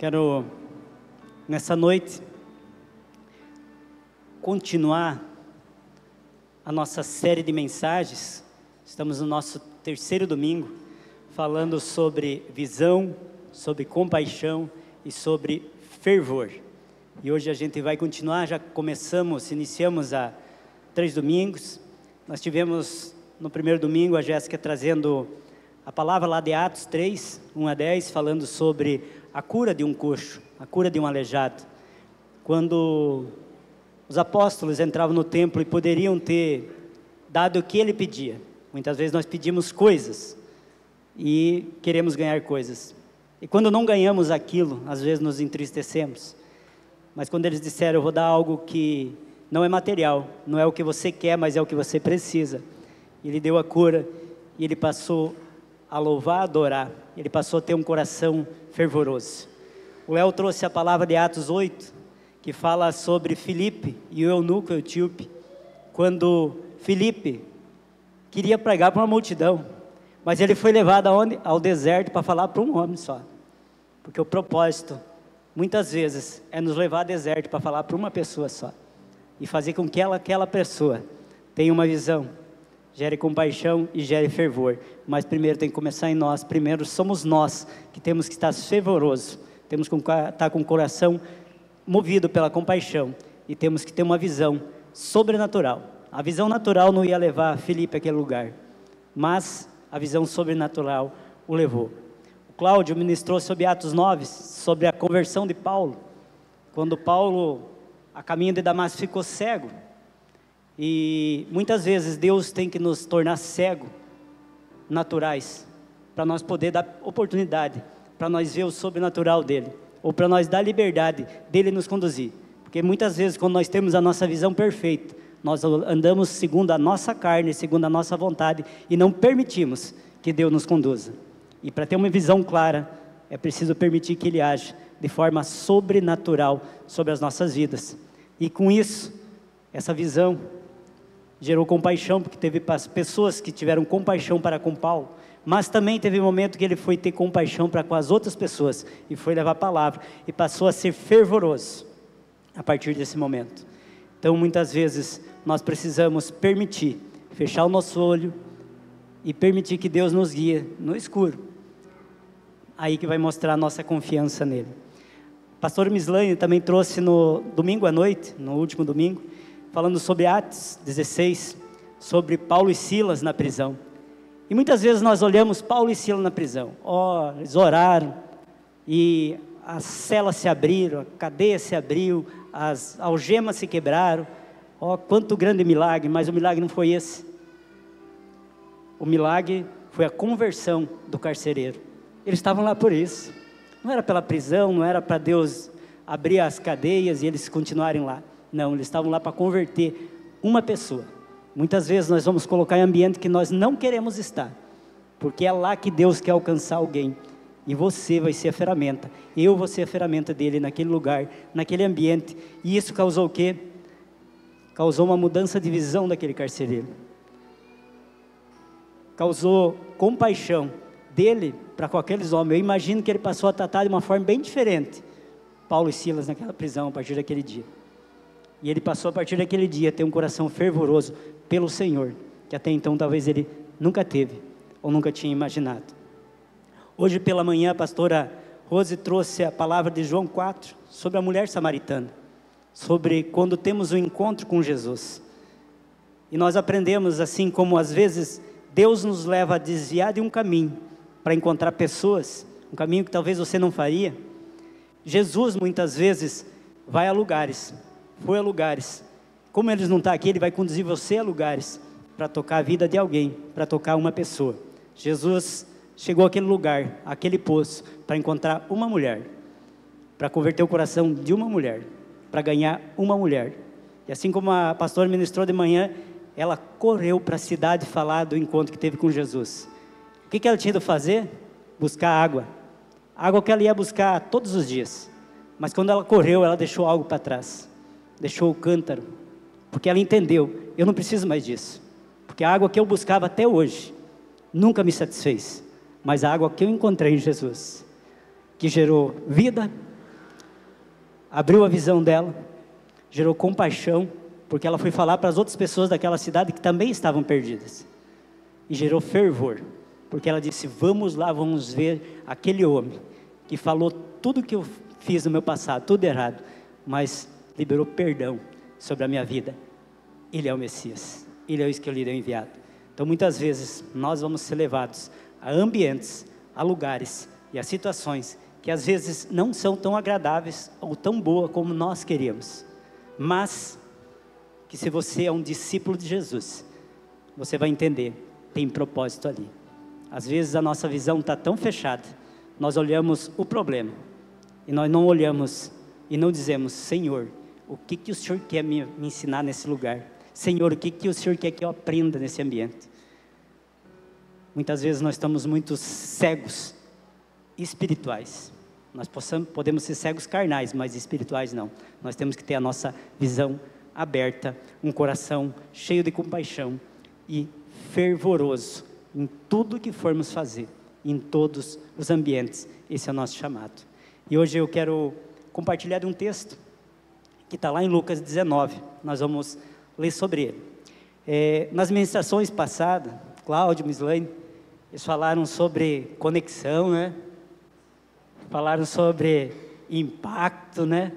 Quero, nessa noite, continuar a nossa série de mensagens. Estamos no nosso terceiro domingo, falando sobre visão, sobre compaixão e sobre fervor. E hoje a gente vai continuar, iniciamos há 3 domingos. Nós tivemos no primeiro domingo a Jéssica trazendo a palavra lá de Atos 3, 1 a 10, falando sobre a cura de um coxo, a cura de um aleijado. Quando os apóstolos entravam no templo e poderiam ter dado o que ele pedia. Muitas vezes nós pedimos coisas e queremos ganhar coisas. E quando não ganhamos aquilo, às vezes nos entristecemos. Mas quando eles disseram, eu vou dar algo que não é material, não é o que você quer, mas é o que você precisa. Ele deu a cura e ele passou a louvar, a adorar. Ele passou a ter um coração fervoroso. O Léo trouxe a palavra de Atos 8, que fala sobre Filipe e o eunuco etíope. Quando Filipe queria pregar para uma multidão, mas ele foi levado aonde? Ao deserto para falar para um homem só. Porque o propósito, muitas vezes, é nos levar ao deserto para falar para uma pessoa só. E fazer com que aquela pessoa tenha uma visão, gere compaixão e gere fervor. Mas primeiro tem que começar em nós. Primeiro somos nós que temos que estar fervorosos. Temos que estar com o coração movido pela compaixão. E temos que ter uma visão sobrenatural. A visão natural não ia levar Filipe àquele lugar, mas a visão sobrenatural o levou. O Cláudio ministrou sobre Atos 9, sobre a conversão de Paulo. Quando Paulo, a caminho de Damasco, ficou cego. E muitas vezes Deus tem que nos tornar cego, naturais, para nós poder dar oportunidade, para nós ver o sobrenatural dele, ou para nós dar liberdade dele nos conduzir. Porque muitas vezes quando nós temos a nossa visão perfeita, nós andamos segundo a nossa carne, segundo a nossa vontade, e não permitimos que Deus nos conduza. E para ter uma visão clara, é preciso permitir que Ele age de forma sobrenatural sobre as nossas vidas. E com isso, essa visão gerou compaixão, porque teve pessoas que tiveram compaixão para com Paulo, mas também teve um momento que ele foi ter compaixão para com as outras pessoas, e foi levar a palavra, e passou a ser fervoroso, a partir desse momento. Então muitas vezes nós precisamos permitir, fechar o nosso olho, e permitir que Deus nos guie no escuro, aí que vai mostrar a nossa confiança nele. O pastor Mislane também trouxe no domingo à noite, no último domingo, falando sobre Atos 16, sobre Paulo e Silas na prisão. E muitas vezes nós olhamos Paulo e Silas na prisão. Eles oraram, e as celas se abriram, a cadeia se abriu, as algemas se quebraram. Quanto grande milagre, mas o milagre não foi esse. O milagre foi a conversão do carcereiro. Eles estavam lá por isso. Não era pela prisão, não era para Deus abrir as cadeias e eles continuarem lá. Não, eles estavam lá para converter uma pessoa. Muitas vezes nós vamos colocar em ambiente que nós não queremos estar, porque é lá que Deus quer alcançar alguém, e você vai ser a ferramenta, eu vou ser a ferramenta dele naquele lugar, naquele ambiente. E isso causou o quê? Causou uma mudança de visão daquele carcereiro, causou compaixão dele para com aqueles homens. Eu imagino que ele passou a tratar de uma forma bem diferente Paulo e Silas naquela prisão a partir daquele dia. E ele passou a partir daquele dia a ter um coração fervoroso pelo Senhor, que até então talvez ele nunca teve, ou nunca tinha imaginado. Hoje pela manhã a pastora Rose trouxe a palavra de João 4, sobre a mulher samaritana, sobre quando temos um encontro com Jesus. E nós aprendemos assim como às vezes Deus nos leva a desviar de um caminho, para encontrar pessoas, um caminho que talvez você não faria. Jesus muitas vezes vai a lugares, foi a lugares, como Ele não está aqui, Ele vai conduzir você a lugares, para tocar a vida de alguém, para tocar uma pessoa. Jesus chegou àquele lugar, àquele poço, para encontrar uma mulher, para converter o coração de uma mulher, para ganhar uma mulher. E assim como a pastora ministrou de manhã, ela correu para a cidade falar do encontro que teve com Jesus. O que ela tinha de fazer? Buscar água. Água que ela ia buscar todos os dias. Mas quando ela correu, ela deixou algo para trás. Deixou o cântaro, porque ela entendeu, eu não preciso mais disso, porque a água que eu buscava até hoje, nunca me satisfez, mas a água que eu encontrei em Jesus, que gerou vida, abriu a visão dela, gerou compaixão, porque ela foi falar para as outras pessoas daquela cidade que também estavam perdidas. E gerou fervor, porque ela disse: vamos lá, vamos ver aquele homem que falou tudo que eu fiz no meu passado, tudo errado, mas liberou perdão sobre a minha vida. Ele é o Messias, Ele é o escolhido e enviado. Então muitas vezes nós vamos ser levados a ambientes, a lugares e a situações que às vezes não são tão agradáveis ou tão boas como nós queríamos, mas que se você é um discípulo de Jesus, você vai entender, tem propósito ali. Às vezes a nossa visão está tão fechada, nós olhamos o problema, e nós não olhamos e não dizemos: Senhor, o que o Senhor quer me ensinar nesse lugar? Senhor, o que o Senhor quer que eu aprenda nesse ambiente? Muitas vezes nós estamos muito cegos espirituais. Nós podemos ser cegos carnais, mas espirituais não. Nós temos que ter a nossa visão aberta, um coração cheio de compaixão e fervoroso em tudo que formos fazer, em todos os ambientes. Esse é o nosso chamado. E hoje eu quero compartilhar de um texto que está lá em Lucas 19. Nós vamos ler sobre ele. Nas ministrações passadas, Cláudio, Mislaine, eles falaram sobre conexão, né? Falaram sobre impacto, né?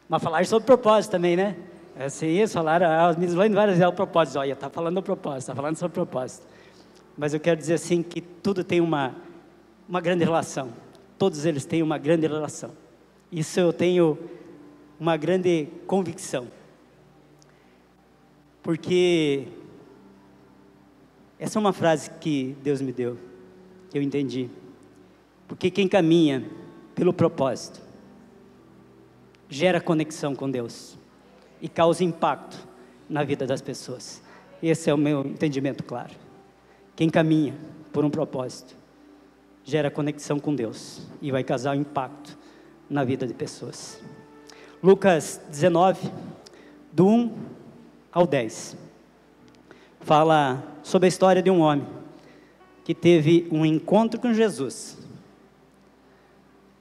Mas falaram sobre propósito também, né? Assim, eles falaram, os Mislaine várias vezes, o propósito. Olha, está falando do propósito, está falando sobre propósito. Mas eu quero dizer assim, que tudo tem uma grande relação. Todos eles têm uma grande relação. Isso eu tenho uma grande convicção. Porque essa é uma frase que Deus me deu, que eu entendi. Porque quem caminha pelo propósito gera conexão com Deus e causa impacto na vida das pessoas. Esse é o meu entendimento claro. Quem caminha por um propósito gera conexão com Deus e vai causar impacto na vida de pessoas. Lucas 19, do 1 ao 10, fala sobre a história de um homem que teve um encontro com Jesus.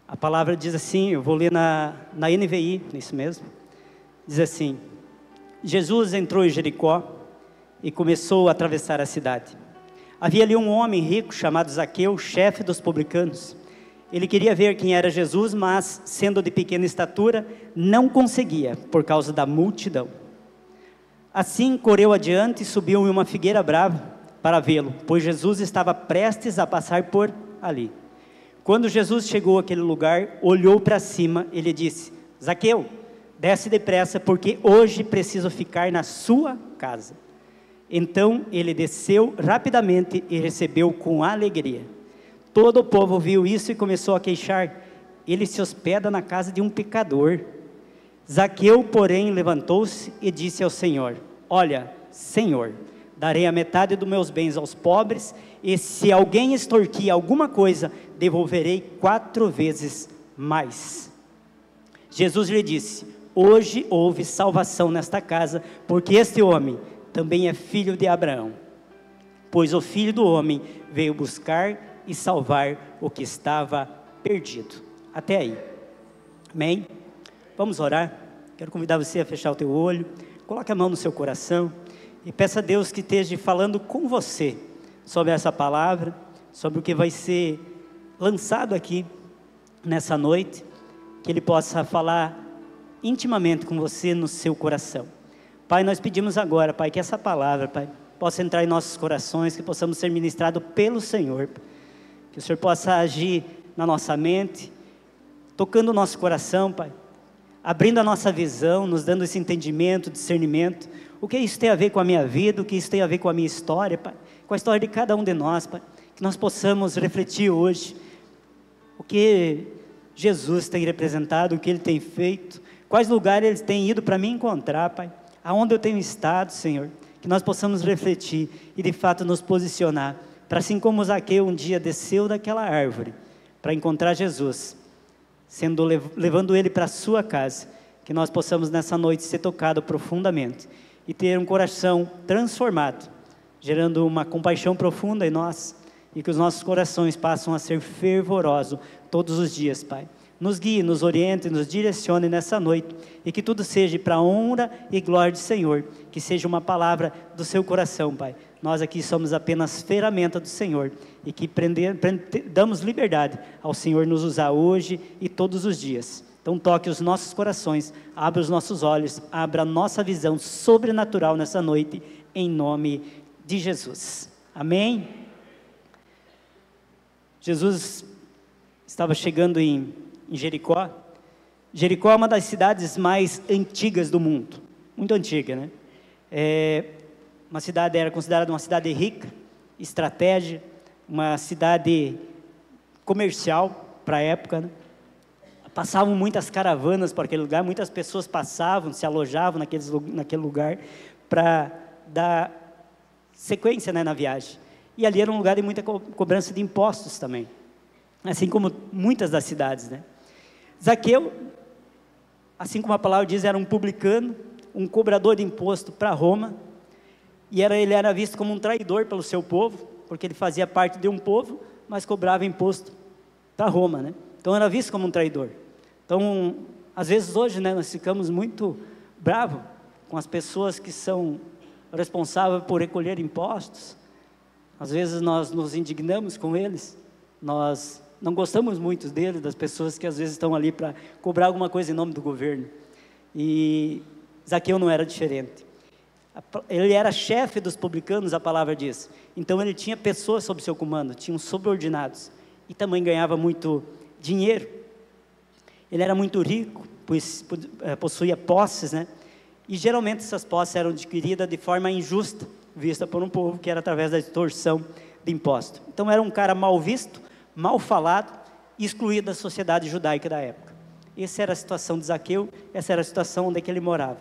A palavra diz assim, eu vou ler na NVI, isso mesmo, diz assim: Jesus entrou em Jericó e começou a atravessar a cidade. Havia ali um homem rico chamado Zaqueu, chefe dos publicanos. Ele queria ver quem era Jesus, mas, sendo de pequena estatura, não conseguia, por causa da multidão. Assim, correu adiante e subiu em uma figueira brava para vê-lo, pois Jesus estava prestes a passar por ali. Quando Jesus chegou àquele lugar, olhou para cima e lhe disse: Zaqueu, desce depressa, porque hoje preciso ficar na sua casa. Então ele desceu rapidamente e recebeu com alegria. Todo o povo viu isso e começou a queixar: ele se hospeda na casa de um pecador. Zaqueu, porém, levantou-se e disse ao Senhor: olha, Senhor, darei a metade dos meus bens aos pobres, e se alguém extorquir alguma coisa, devolverei 4 vezes mais. Jesus lhe disse: hoje houve salvação nesta casa, porque este homem também é filho de Abraão, pois o Filho do Homem veio buscar e salvar o que estava perdido. Até aí, amém? Vamos orar. Quero convidar você a fechar o teu olho, coloque a mão no seu coração e peça a Deus que esteja falando com você sobre essa palavra, sobre o que vai ser lançado aqui nessa noite, que Ele possa falar intimamente com você no seu coração. Pai, nós pedimos agora, Pai, que essa palavra, Pai, possa entrar em nossos corações, que possamos ser ministrados pelo Senhor, que o Senhor possa agir na nossa mente, tocando o nosso coração, Pai, abrindo a nossa visão, nos dando esse entendimento, discernimento, o que isso tem a ver com a minha vida, o que isso tem a ver com a minha história, Pai, com a história de cada um de nós, Pai, que nós possamos refletir hoje, o que Jesus tem representado, o que Ele tem feito, quais lugares Ele tem ido para me encontrar, Pai, aonde eu tenho estado, Senhor, que nós possamos refletir e de fato nos posicionar, para assim como Zaqueu um dia desceu daquela árvore, para encontrar Jesus, levando Ele para a sua casa, que nós possamos nessa noite ser tocados profundamente, e ter um coração transformado, gerando uma compaixão profunda em nós, e que os nossos corações passem a ser fervorosos todos os dias, Pai, nos guie, nos oriente, nos direcione nessa noite, e que tudo seja para a honra e glória do Senhor, que seja uma palavra do seu coração, Pai. Nós aqui somos apenas ferramenta do Senhor, e que damos liberdade ao Senhor nos usar hoje e todos os dias. Então toque os nossos corações, abra os nossos olhos, abra a nossa visão sobrenatural nessa noite, em nome de Jesus. Amém? Jesus estava chegando em Jericó. Jericó é uma das cidades mais antigas do mundo, muito antiga, né? Uma cidade, era considerada uma cidade rica, estratégica, uma cidade comercial para a época, né? Passavam muitas caravanas por aquele lugar, muitas pessoas passavam, se alojavam naquele lugar para dar sequência, né, na viagem. E ali era um lugar de muita cobrança de impostos também, assim como muitas das cidades, né? Zaqueu, assim como a palavra diz, era um publicano, um cobrador de imposto para Roma, e ele era visto como um traidor pelo seu povo, porque ele fazia parte de um povo, mas cobrava imposto para Roma, né? Então era visto como um traidor. Então, às vezes hoje, né, nós ficamos muito bravos com as pessoas que são responsáveis por recolher impostos. Às vezes nós nos indignamos com eles, nós não gostamos muito deles, das pessoas que às vezes estão ali para cobrar alguma coisa em nome do governo. E Zaqueu não era diferente. Ele era chefe dos publicanos, a palavra diz. Então ele tinha pessoas sob seu comando, tinha subordinados, e também ganhava muito dinheiro. Ele era muito rico, pois possuía posses, né? E geralmente essas posses eram adquiridas de forma injusta, vista por um povo, que era através da extorsão de impostos. Então era um cara mal visto, mal falado, excluído da sociedade judaica da época. Essa era a situação de Zaqueu, essa era a situação onde ele morava.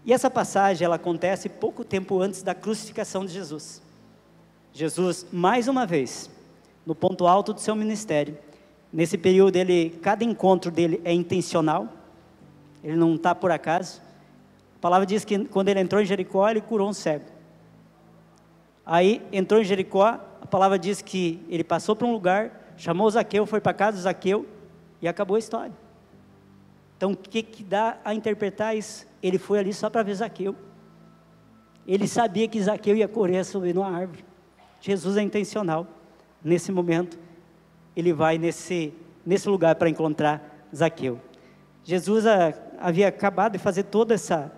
E essa passagem, ela acontece pouco tempo antes da crucificação de Jesus. Jesus, mais uma vez, no ponto alto do seu ministério, nesse período, cada encontro dele é intencional, ele não está por acaso. A palavra diz que quando ele entrou em Jericó, ele curou um cego. Aí, entrou em Jericó, a palavra diz que ele passou para um lugar, chamou Zaqueu, foi para a casa de Zaqueu, e acabou a história. Então, o que dá a interpretar isso? Ele foi ali só para ver Zaqueu. Ele sabia que Zaqueu ia correr, subir numa árvore. Jesus é intencional. Nesse momento, ele vai nesse lugar para encontrar Zaqueu. Jesus havia acabado de fazer toda essa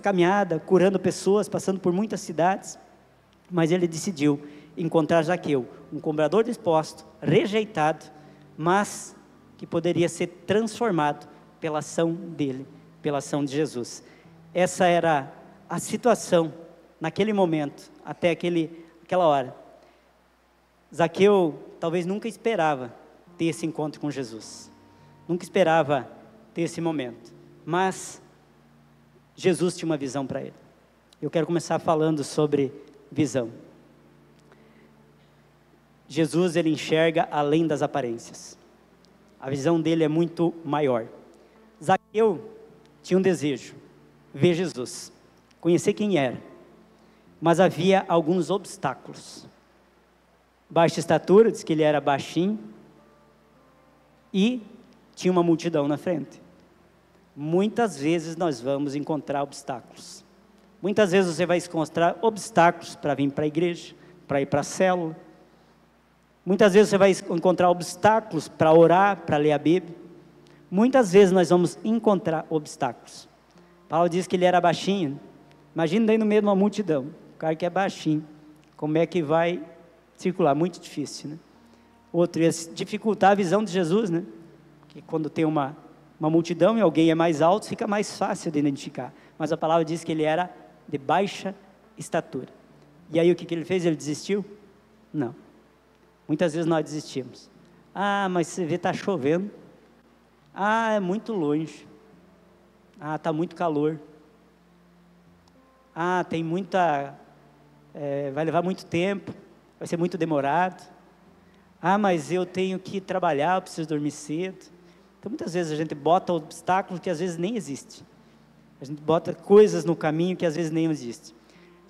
caminhada, curando pessoas, passando por muitas cidades, mas ele decidiu encontrar Zaqueu, um cobrador de impostos, rejeitado, mas que poderia ser transformado pela ação dele, pela ação de Jesus. Essa era a situação, naquele momento, até aquela hora. Zaqueu talvez nunca esperava ter esse encontro com Jesus, nunca esperava ter esse momento, mas Jesus tinha uma visão para ele. Eu quero começar falando sobre visão. Jesus, ele enxerga além das aparências, a visão dele é muito maior. Zaqueu tinha um desejo, ver Jesus, conhecer quem era, mas havia alguns obstáculos. Baixa estatura, diz que ele era baixinho, e tinha uma multidão na frente. Muitas vezes nós vamos encontrar obstáculos. Muitas vezes você vai encontrar obstáculos para vir para a igreja, para ir para a célula. Muitas vezes você vai encontrar obstáculos para orar, para ler a Bíblia. Muitas vezes nós vamos encontrar obstáculos. Paulo diz que ele era baixinho. Imagina daí no meio de uma multidão, o cara que é baixinho, como é que vai circular? Muito difícil, né? Outro, ia dificultar a visão de Jesus, né? Que quando tem uma multidão e alguém é mais alto, fica mais fácil de identificar. Mas a palavra diz que ele era de baixa estatura. E aí o que ele fez? Ele desistiu? Não. Muitas vezes nós desistimos. Ah, mas você vê, está chovendo. Ah, é muito longe. Ah, está muito calor. Ah, tem muita... vai levar muito tempo. Vai ser muito demorado. Ah, mas eu tenho que trabalhar, eu preciso dormir cedo. Então, muitas vezes a gente bota obstáculos que às vezes nem existem. A gente bota coisas no caminho que às vezes nem existem.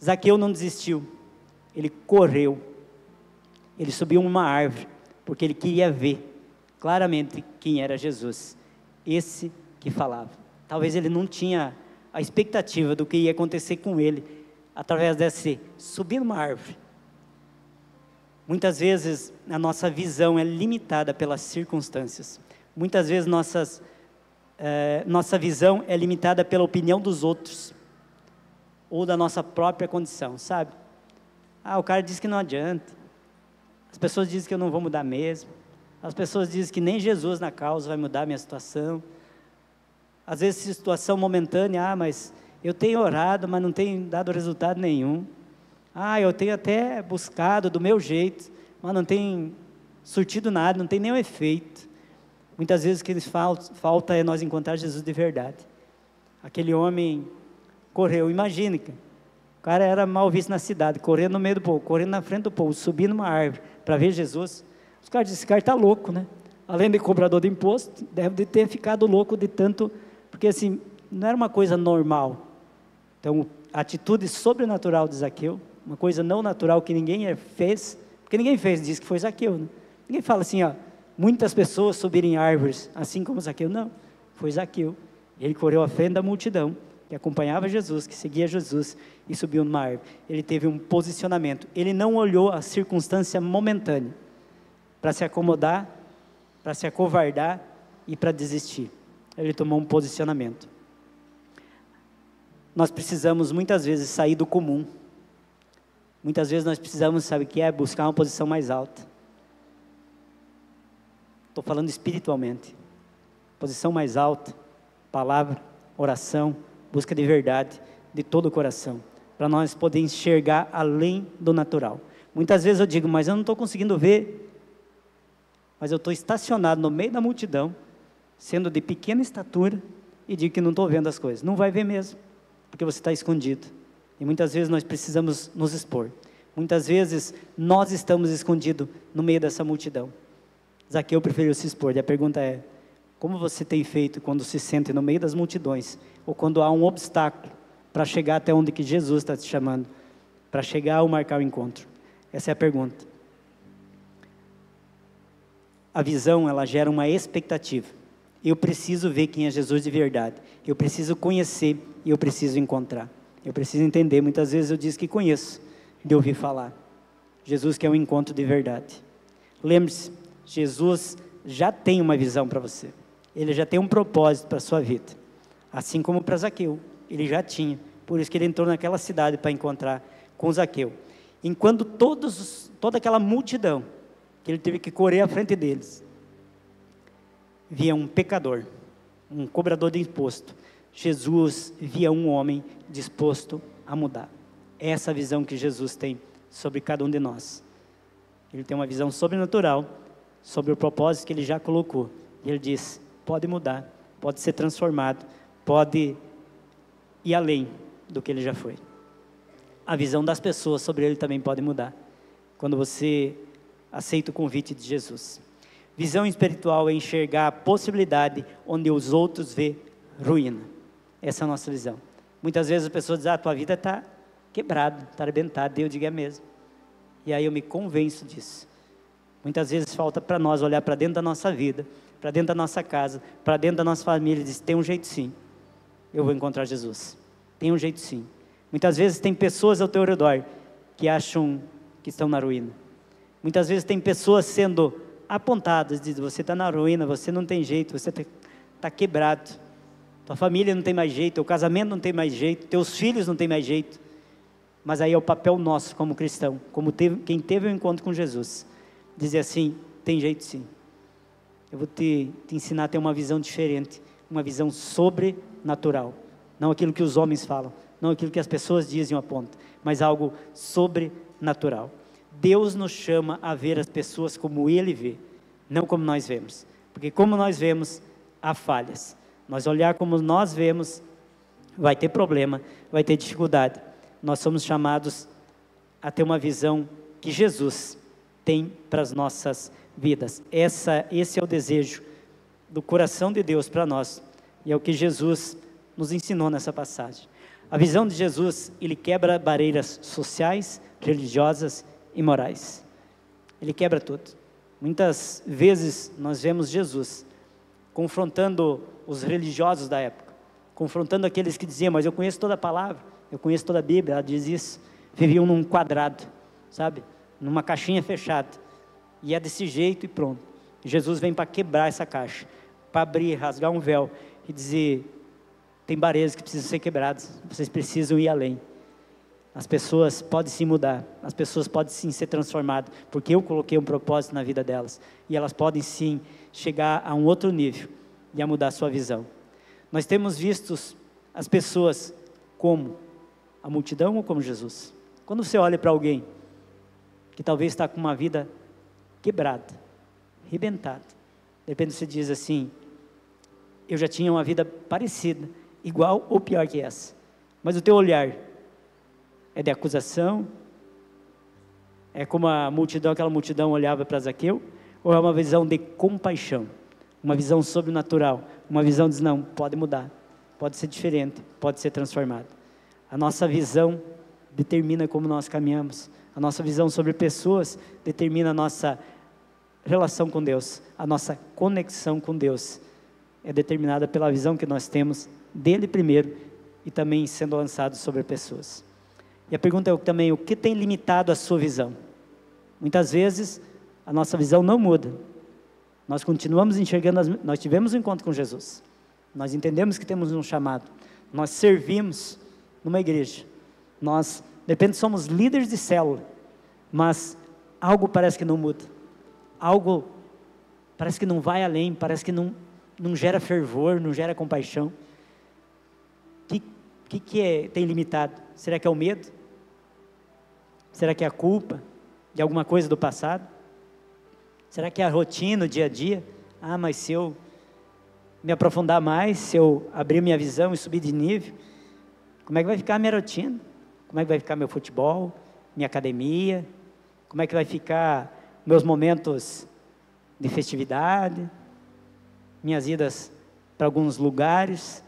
Zaqueu não desistiu. Ele correu. Ele subiu uma árvore, porque ele queria ver claramente quem era Jesus, esse que falava. Talvez ele não tinha a expectativa do que ia acontecer com ele, através desse subir numa árvore. Muitas vezes a nossa visão é limitada pelas circunstâncias. Muitas vezes nossa visão é limitada pela opinião dos outros, ou da nossa própria condição, sabe? O cara diz que não adianta, as pessoas dizem que eu não vou mudar mesmo, as pessoas dizem que nem Jesus na causa vai mudar a minha situação. Às vezes situação momentânea, mas eu tenho orado, mas não tenho dado resultado nenhum. Eu tenho até buscado do meu jeito, mas não tem surtido nada, não tem nenhum efeito. Muitas vezes o que falta é nós encontrar Jesus de verdade. Aquele homem correu, imagine, o cara era mal visto na cidade, correndo no meio do povo, correndo na frente do povo, subindo uma árvore para ver Jesus. Os caras disseram, esse cara está louco, né? Além de cobrador de imposto, deve de ter ficado louco de tanto, porque assim, não era uma coisa normal. Então, a atitude sobrenatural de Zaqueu, uma coisa não natural que ninguém fez, porque ninguém fez, diz que foi Zaqueu, né? Ninguém fala assim, muitas pessoas subirem árvores, assim como Zaqueu, não, foi Zaqueu. Ele correu à frente da multidão, que acompanhava Jesus, que seguia Jesus, e subiu numa árvore. Ele teve um posicionamento, ele não olhou a circunstância momentânea, para se acomodar, para se acovardar e para desistir. Ele tomou um posicionamento. Nós precisamos muitas vezes sair do comum. Muitas vezes nós precisamos, sabe o que é? Buscar uma posição mais alta. Estou falando espiritualmente. Posição mais alta, palavra, oração, busca de verdade, de todo o coração, para nós poder enxergar além do natural. Muitas vezes eu digo, mas eu não estou conseguindo ver, mas eu estou estacionado no meio da multidão, sendo de pequena estatura, e digo que não estou vendo as coisas. Não vai ver mesmo, porque você está escondido. E muitas vezes nós precisamos nos expor. Muitas vezes nós estamos escondidos no meio dessa multidão. Zaqueu preferiu se expor. E a pergunta é, como você tem feito quando se sente no meio das multidões, ou quando há um obstáculo para chegar até onde que Jesus está te chamando, para chegar ou marcar o encontro? Essa é a pergunta. A visão, ela gera uma expectativa. Eu preciso ver quem é Jesus de verdade. Eu preciso conhecer e eu preciso encontrar. Eu preciso entender. Muitas vezes eu disse que conheço, de ouvir falar. Jesus quer um encontro de verdade. Lembre-se, Jesus já tem uma visão para você. Ele já tem um propósito para a sua vida. Assim como para Zaqueu, ele já tinha. Por isso que ele entrou naquela cidade para encontrar com Zaqueu. Enquanto toda aquela multidão, que ele teve que correr à frente deles, via um pecador, um cobrador de imposto. Jesus via um homem disposto a mudar. É essa visão que Jesus tem sobre cada um de nós. Ele tem uma visão sobrenatural sobre o propósito que ele já colocou. E ele diz, pode mudar, pode ser transformado, pode ir além do que ele já foi. A visão das pessoas sobre ele também pode mudar, quando você aceita o convite de Jesus. Visão espiritual é enxergar a possibilidade onde os outros vê ruína. Essa é a nossa visão. Muitas vezes as pessoas dizem, tua vida está quebrada, está arrebentada. E eu digo, é mesmo. E aí eu me convenço disso. Muitas vezes falta para nós olhar para dentro da nossa vida, para dentro da nossa casa, para dentro da nossa família e dizer, tem um jeito sim, eu vou encontrar Jesus. Tem um jeito sim. Muitas vezes tem pessoas ao teu redor que acham que estão na ruína. Muitas vezes tem pessoas sendo apontadas, dizem, você está na ruína, você não tem jeito, você está quebrado. Tua família não tem mais jeito, teu casamento não tem mais jeito, teus filhos não tem mais jeito. Mas aí é o papel nosso como cristão, como quem teve um encontro com Jesus, dizer assim, tem jeito sim. Eu vou te ensinar a ter uma visão diferente, uma visão sobrenatural. Não aquilo que os homens falam, não aquilo que as pessoas dizem ou apontam, mas algo sobrenatural. Deus nos chama a ver as pessoas como Ele vê, não como nós vemos. Porque como nós vemos, há falhas. Nós olhar como nós vemos, vai ter problema, vai ter dificuldade. Nós somos chamados a ter uma visão que Jesus tem para as nossas vidas. Esse é o desejo do coração de Deus para nós. E é o que Jesus nos ensinou nessa passagem. A visão de Jesus, ele quebra barreiras sociais, religiosas e morais. Ele quebra tudo. Muitas vezes nós vemos Jesus confrontando os religiosos da época, confrontando aqueles que diziam, mas eu conheço toda a palavra, eu conheço toda a Bíblia, ela diz isso. Viviam num quadrado, sabe? Numa caixinha fechada. E é desse jeito e pronto. Jesus vem para quebrar essa caixa, para abrir, rasgar um véu e dizer, tem barreiras que precisam ser quebradas, vocês precisam ir além. As pessoas podem se mudar, as pessoas podem sim ser transformadas, porque eu coloquei um propósito na vida delas, e elas podem sim chegar a um outro nível, e a mudar a sua visão. Nós temos visto as pessoas como a multidão ou como Jesus? Quando você olha para alguém, que talvez está com uma vida quebrada, arrebentada, de repente você diz assim, eu já tinha uma vida parecida, igual ou pior que essa, mas o teu olhar é de acusação, é como aquela multidão olhava para Zaqueu, ou é uma visão de compaixão, uma visão sobrenatural, uma visão que diz, não, pode mudar, pode ser diferente, pode ser transformado. A nossa visão determina como nós caminhamos, a nossa visão sobre pessoas determina a nossa relação com Deus, a nossa conexão com Deus, é determinada pela visão que nós temos dele primeiro, e também sendo lançado sobre pessoas. E a pergunta é também, o que tem limitado a sua visão? Muitas vezes, a nossa visão não muda. Nós continuamos enxergando, nós tivemos um encontro com Jesus. Nós entendemos que temos um chamado. Nós servimos numa igreja. Nós, de repente, somos líderes de célula. Mas algo parece que não muda. Algo parece que não vai além, parece que não gera fervor, não gera compaixão. O que tem limitado? Será que é o medo? Será que é a culpa de alguma coisa do passado? Será que é a rotina, o dia a dia? Ah, mas se eu me aprofundar mais, se eu abrir minha visão e subir de nível, como é que vai ficar a minha rotina? Como é que vai ficar meu futebol, minha academia? Como é que vai ficar meus momentos de festividade? Minhas idas para alguns lugares?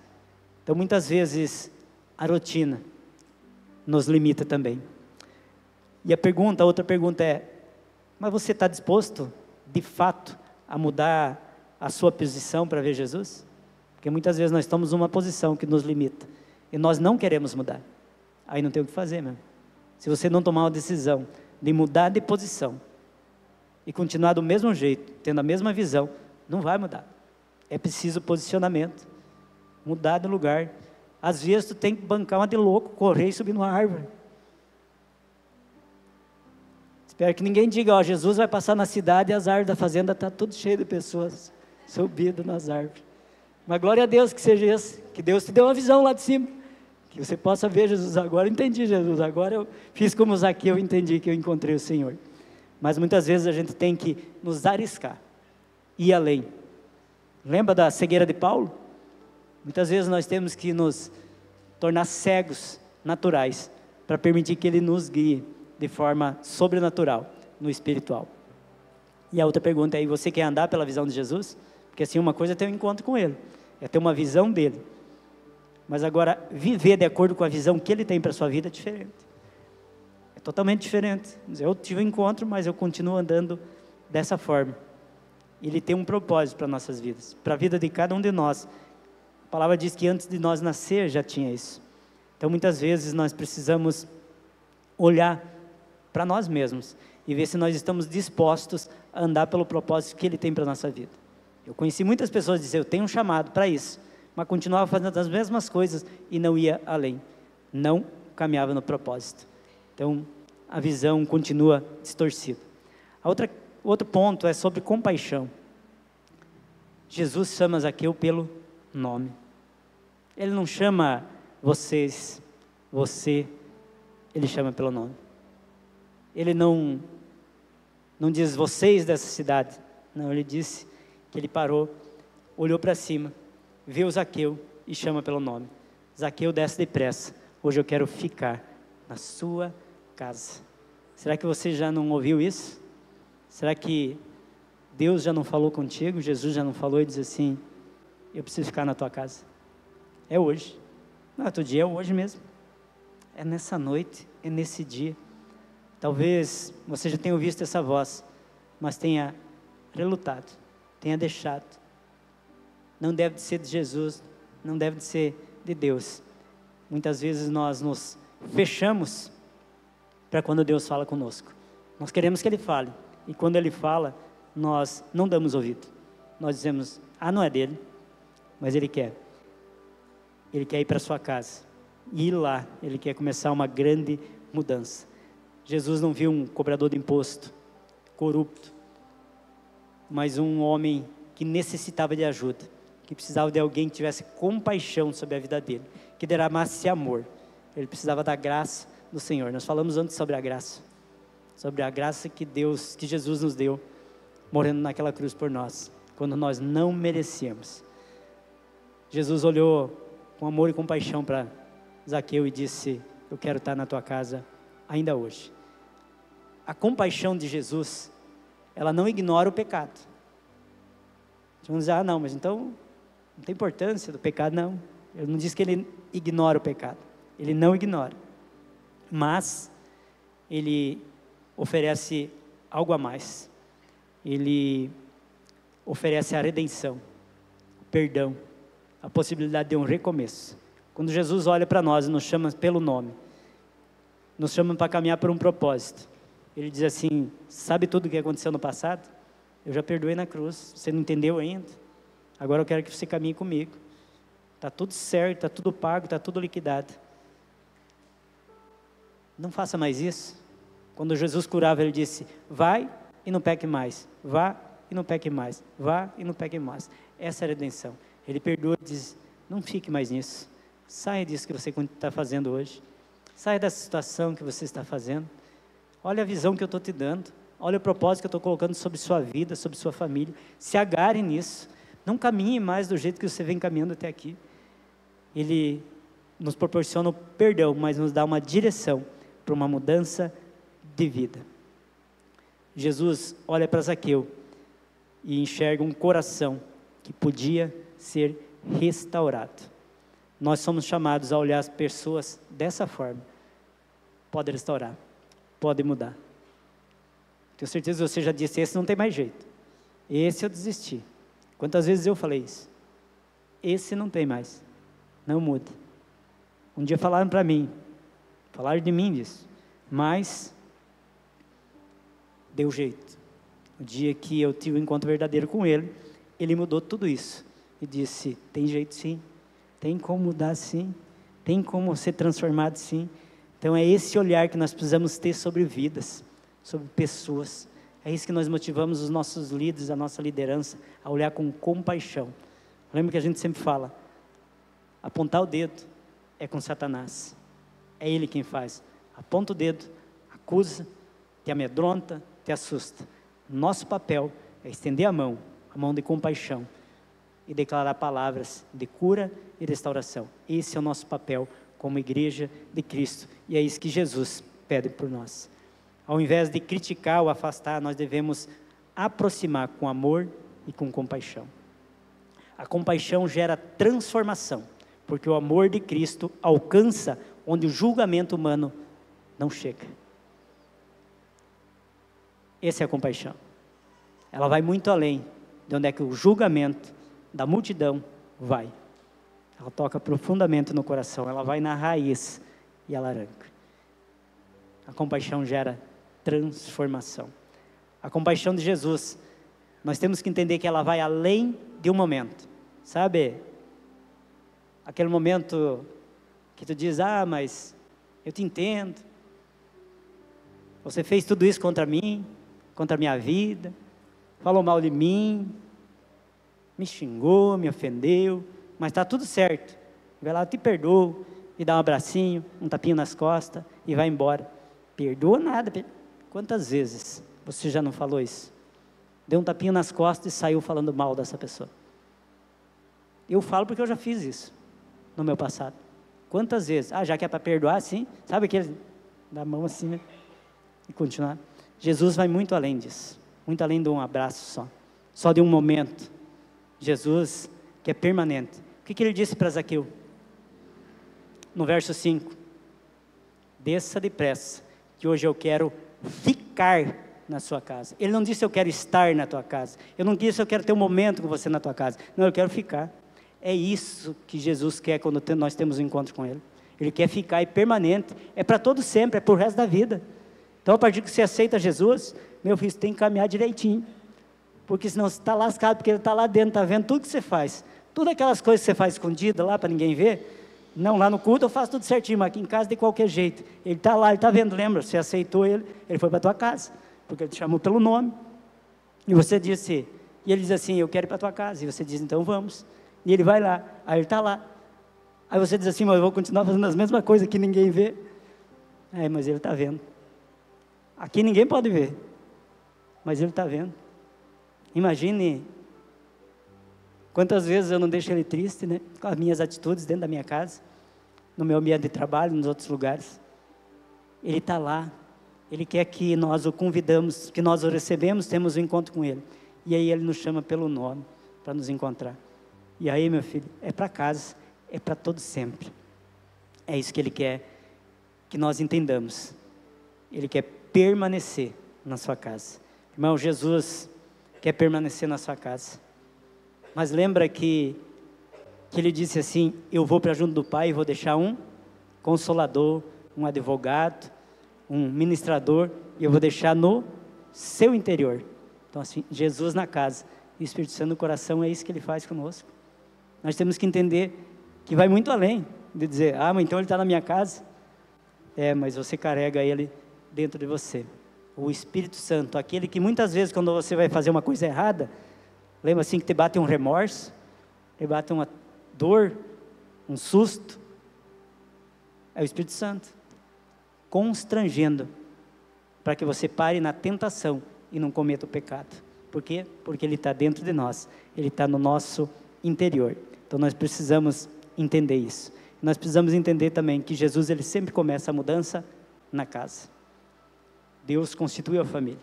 Então, muitas vezes, a rotina nos limita também. E a outra pergunta é, mas você está disposto, de fato, a mudar a sua posição para ver Jesus? Porque muitas vezes nós estamos numa posição que nos limita, e nós não queremos mudar. Aí não tem o que fazer mesmo. Se você não tomar uma decisão de mudar de posição, e continuar do mesmo jeito, tendo a mesma visão, não vai mudar. É preciso posicionamento, mudar de lugar. Às vezes tu tem que bancar uma de louco, correr e subir numa árvore. Espero que ninguém diga, ó, Jesus vai passar na cidade e as árvores da fazenda estão tudo cheias de pessoas subidas nas árvores. Mas glória a Deus que seja isso, que Deus te deu uma visão lá de cima, que você possa ver Jesus. Agora eu entendi Jesus, agora eu fiz como Zaqueu, eu entendi que eu encontrei o Senhor. Mas muitas vezes a gente tem que nos arriscar, ir além. Lembra da cegueira de Paulo? Muitas vezes nós temos que nos tornar cegos naturais, para permitir que Ele nos guie de forma sobrenatural, no espiritual. E a outra pergunta é, você quer andar pela visão de Jesus? Porque assim, uma coisa é ter um encontro com Ele, é ter uma visão dEle. Mas agora, viver de acordo com a visão que Ele tem para a sua vida é diferente. É totalmente diferente. Eu tive um encontro, mas eu continuo andando dessa forma. Ele tem um propósito para nossas vidas, para a vida de cada um de nós. A palavra diz que antes de nós nascer já tinha isso. Então muitas vezes nós precisamos olhar para nós mesmos e ver se nós estamos dispostos a andar pelo propósito que Ele tem para a nossa vida. Eu conheci muitas pessoas que diziam, eu tenho um chamado para isso, mas continuava fazendo as mesmas coisas e não ia além, não caminhava no propósito. Então a visão continua distorcida. Outro ponto é sobre compaixão. Jesus chama Zaqueu pelo nome. Ele não chama vocês, você, Ele chama pelo nome. Ele não diz vocês dessa cidade. Não, Ele disse que Ele parou, olhou para cima, viu Zaqueu e chama pelo nome. Zaqueu, desce depressa, hoje eu quero ficar na sua casa. Será que você já não ouviu isso? Será que Deus já não falou contigo? Jesus já não falou e diz assim, eu preciso ficar na tua casa? É hoje. Não é outro dia, é hoje mesmo. É nessa noite, é nesse dia. Talvez você já tenha visto essa voz, mas tenha relutado, tenha deixado. Não deve de ser de Jesus, não deve de ser de Deus. Muitas vezes nós nos fechamos para quando Deus fala conosco. Nós queremos que Ele fale, e quando Ele fala, nós não damos ouvido. Nós dizemos, não é dele, mas Ele quer. Ele quer ir para a sua casa, e lá Ele quer começar uma grande mudança. Jesus não viu um cobrador de imposto, corrupto, mas um homem que necessitava de ajuda, que precisava de alguém que tivesse compaixão sobre a vida dele, que derramasse amor. Ele precisava da graça do Senhor. Nós falamos antes sobre a graça que Jesus nos deu, morrendo naquela cruz por nós, quando nós não merecíamos. Jesus olhou com amor e compaixão para Zaqueu e disse, eu quero estar na tua casa ainda hoje. A compaixão de Jesus, ela não ignora o pecado. Vamos dizer, não, mas então não tem importância do pecado. Não, ele não diz que Ele ignora o pecado, Ele não ignora, mas Ele oferece algo a mais. Ele oferece a redenção, o perdão, a possibilidade de um recomeço. Quando Jesus olha para nós e nos chama pelo nome, nos chama para caminhar por um propósito, Ele diz assim, sabe tudo o que aconteceu no passado? Eu já perdoei na cruz, você não entendeu ainda? Agora eu quero que você caminhe comigo. Está tudo certo, está tudo pago, está tudo liquidado. Não faça mais isso. Quando Jesus curava, Ele disse, vai e não peque mais, vá e não peque mais, vá e não peque mais. Essa é a redenção. Ele perdoa e diz, não fique mais nisso, saia disso que você está fazendo hoje, saia dessa situação que você está fazendo, olha a visão que eu estou te dando, olha o propósito que eu estou colocando sobre sua vida, sobre sua família, se agarre nisso, não caminhe mais do jeito que você vem caminhando até aqui. Ele nos proporciona o perdão, mas nos dá uma direção para uma mudança de vida. Jesus olha para Zaqueu e enxerga um coração que podia ser restaurado. Nós somos chamados a olhar as pessoas dessa forma. Pode restaurar, pode mudar. Tenho certeza que você já disse, esse não tem mais jeito, esse eu desisti. Quantas vezes eu falei isso? Esse não tem mais, não muda. Um dia falaram para mim, falaram de mim disso, mas deu jeito. O dia que eu tive um encontro verdadeiro com Ele, Ele mudou tudo isso e disse, tem jeito sim, tem como mudar sim, tem como ser transformado sim. Então é esse olhar que nós precisamos ter sobre vidas, sobre pessoas. É isso que nós motivamos os nossos líderes, a nossa liderança, a olhar com compaixão. Lembra que a gente sempre fala, apontar o dedo é com Satanás, é ele quem faz. Aponta o dedo, acusa, te amedronta, te assusta. Nosso papel é estender a mão de compaixão, e declarar palavras de cura e restauração. Esse é o nosso papel como igreja de Cristo, e é isso que Jesus pede por nós. Ao invés de criticar ou afastar, nós devemos aproximar com amor e com compaixão. A compaixão gera transformação, porque o amor de Cristo alcança onde o julgamento humano não chega. Essa é a compaixão. Ela vai muito além de onde é que o julgamento da multidão vai. Ela toca profundamente no coração, ela vai na raiz e ela arranca. A compaixão gera transformação. A compaixão de Jesus, nós temos que entender que ela vai além de um momento. Sabe, aquele momento que tu diz, mas eu te entendo. Você fez tudo isso contra mim, contra a minha vida, falou mal de mim, me xingou, me ofendeu, mas está tudo certo. Vai lá, eu te perdoo, e dá um abracinho, um tapinho nas costas e vai embora. Perdoa nada. Quantas vezes você já não falou isso? Deu um tapinho nas costas e saiu falando mal dessa pessoa. Eu falo porque eu já fiz isso no meu passado. Quantas vezes? Já que é para perdoar, sim. Sabe aquele, dá a mão assim, né? E continuar. Jesus vai muito além disso. Muito além de um abraço só de um momento. Jesus, que é permanente. O que ele disse para Zaqueu? No verso 5. Desça depressa, que hoje eu quero ficar na sua casa. Ele não disse eu quero estar na tua casa. Eu não disse eu quero ter um momento com você na tua casa. Não, eu quero ficar. É isso que Jesus quer quando nós temos um encontro com Ele. Ele quer ficar e permanente. É para todo sempre, é para o resto da vida. Então a partir que você aceita Jesus, meu filho, você tem que caminhar direitinho. Porque senão você está lascado, porque Ele está lá dentro, está vendo tudo que você faz. Todas aquelas coisas que você faz escondida lá para ninguém ver. Não, lá no culto eu faço tudo certinho, mas aqui em casa de qualquer jeito. Ele está lá, Ele está vendo, lembra? Você aceitou Ele, Ele foi para a tua casa, porque Ele te chamou pelo nome. E você disse, e Ele diz assim, eu quero ir para a tua casa. E você diz, então vamos. E Ele vai lá, aí Ele está lá. Aí você diz assim, mas eu vou continuar fazendo as mesmas coisas que ninguém vê. Mas Ele está vendo. Aqui ninguém pode ver, mas Ele está vendo. Imagine quantas vezes eu não deixo Ele triste, né? Com as minhas atitudes dentro da minha casa, no meu ambiente de trabalho, nos outros lugares. Ele está lá. Ele quer que nós o convidamos, que nós o recebemos, temos um encontro com Ele. E aí Ele nos chama pelo nome, para nos encontrar. E aí, meu filho, é para casa, é para todo sempre. É isso que Ele quer que nós entendamos. Ele quer permanecer na sua casa. Irmão, Jesus quer permanecer na sua casa. Mas lembra que Ele disse assim, eu vou para junto do Pai e vou deixar um consolador, um advogado, um ministrador, e eu vou deixar no seu interior. Então assim, Jesus na casa, e o Espírito Santo no coração, é isso que Ele faz conosco. Nós temos que entender que vai muito além de dizer, mas então Ele está na minha casa. Mas você carrega Ele dentro de você. O Espírito Santo, aquele que muitas vezes quando você vai fazer uma coisa errada, lembra assim que te bate um remorso, te bate uma dor, um susto, é o Espírito Santo, constrangendo, para que você pare na tentação e não cometa o pecado. Por quê? Porque Ele está dentro de nós, Ele está no nosso interior. Então nós precisamos entender isso. Nós precisamos entender também que Jesus, Ele sempre começa a mudança na casa. Deus constituiu a família.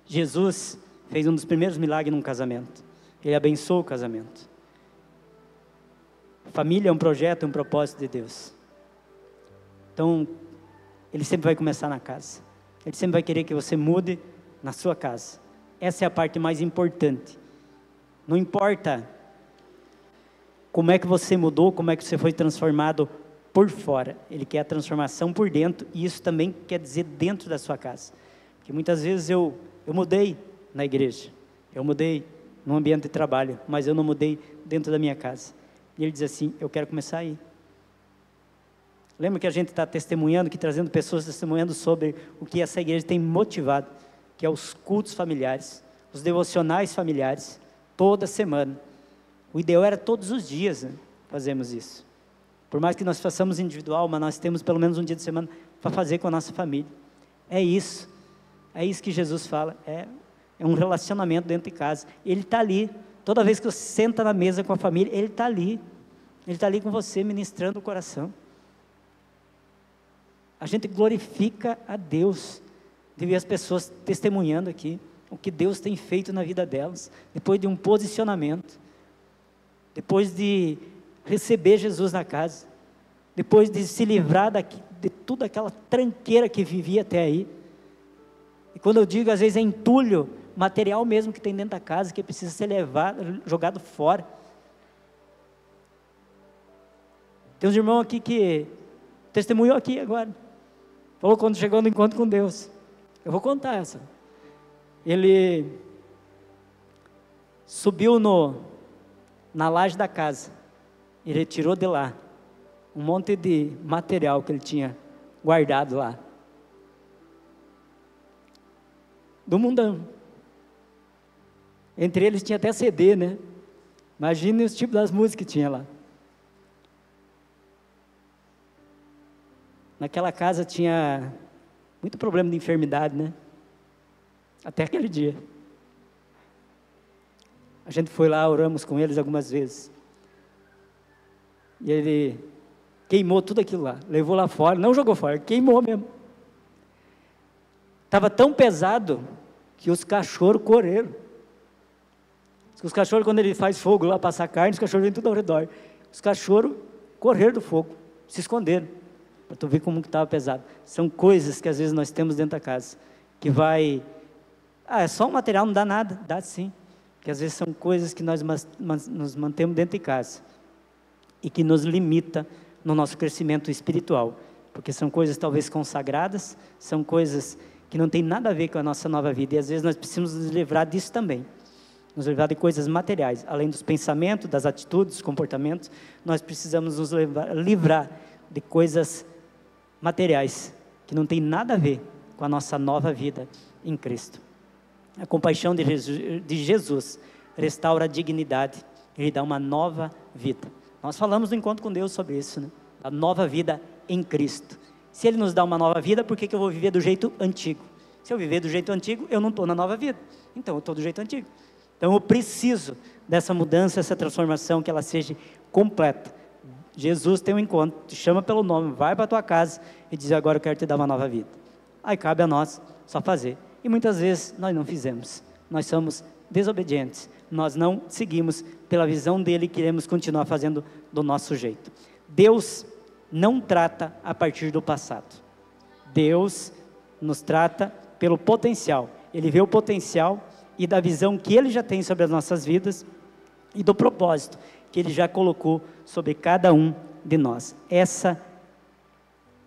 Jesus fez um dos primeiros milagres num casamento. Ele abençoou o casamento. Família é um projeto, é um propósito de Deus. Então, Ele sempre vai começar na casa. Ele sempre vai querer que você mude na sua casa. Essa é a parte mais importante. Não importa como é que você mudou, como é que você foi transformado por fora. Ele quer a transformação por dentro, e isso também quer dizer dentro da sua casa. Porque muitas vezes eu mudei na igreja, eu mudei no ambiente de trabalho, mas eu não mudei dentro da minha casa. E Ele diz assim, eu quero começar aí. Lembra que a gente está testemunhando, que trazendo pessoas testemunhando sobre o que essa igreja tem motivado, que é os cultos familiares, os devocionais familiares, toda semana. O ideal era todos os dias, né, fazermos isso. Por mais que nós façamos individual, mas nós temos pelo menos um dia de semana para fazer com a nossa família. É isso que Jesus fala, é um relacionamento dentro de casa. Ele está ali, toda vez que você senta na mesa com a família, Ele está ali com você, ministrando o coração. A gente glorifica a Deus, de ver as pessoas testemunhando aqui, o que Deus tem feito na vida delas, depois de um posicionamento, depois de receber Jesus na casa, depois de se livrar de toda aquela tranqueira que vivia até aí. E quando eu digo, às vezes é entulho, material mesmo que tem dentro da casa, que precisa ser levado, jogado fora. Tem uns irmãos aqui que testemunhou aqui agora, falou quando chegou no encontro com Deus. Eu vou contar essa. Ele subiu na laje da casa, ele tirou de lá um monte de material que ele tinha guardado lá, do mundão. Entre eles tinha até CD, né? Imagine os tipos das músicas que tinha lá. Naquela casa tinha muito problema de enfermidade, né? Até aquele dia. A gente foi lá, oramos com eles algumas vezes. E ele queimou tudo aquilo lá, levou lá fora, não jogou fora, queimou mesmo. Estava tão pesado que os cachorros correram. Os cachorros, quando ele faz fogo lá, passar carne, os cachorros vêm tudo ao redor. Os cachorros correram do fogo, se esconderam, para tu ver como que estava pesado. São coisas que às vezes nós temos dentro da casa, que vai É só o material, não dá nada. Dá sim, porque às vezes são coisas que nós nos mantemos dentro de casa e que nos limita no nosso crescimento espiritual, porque são coisas talvez consagradas, são coisas que não tem nada a ver com a nossa nova vida, e às vezes nós precisamos nos livrar disso também, nos livrar de coisas materiais, além dos pensamentos, das atitudes, dos comportamentos, nós precisamos nos livrar de coisas materiais, que não tem nada a ver com a nossa nova vida em Cristo. A compaixão de Jesus restaura a dignidade, Ele dá uma nova vida. Nós falamos no encontro com Deus sobre isso, né? A nova vida em Cristo. Se Ele nos dá uma nova vida, por que eu vou viver do jeito antigo? Se eu viver do jeito antigo, eu não estou na nova vida, então eu estou do jeito antigo. Então eu preciso dessa mudança, essa transformação, que ela seja completa. Jesus tem um encontro, te chama pelo nome, vai para a tua casa e diz: agora eu quero te dar uma nova vida. Aí cabe a nós só fazer. E muitas vezes nós não fizemos, nós somos desobedientes, nós não seguimos pela visão dele e queremos continuar fazendo do nosso jeito. Deus não trata a partir do passado, Deus nos trata pelo potencial. Ele vê o potencial e da visão que Ele já tem sobre as nossas vidas e do propósito que Ele já colocou sobre cada um de nós. Essa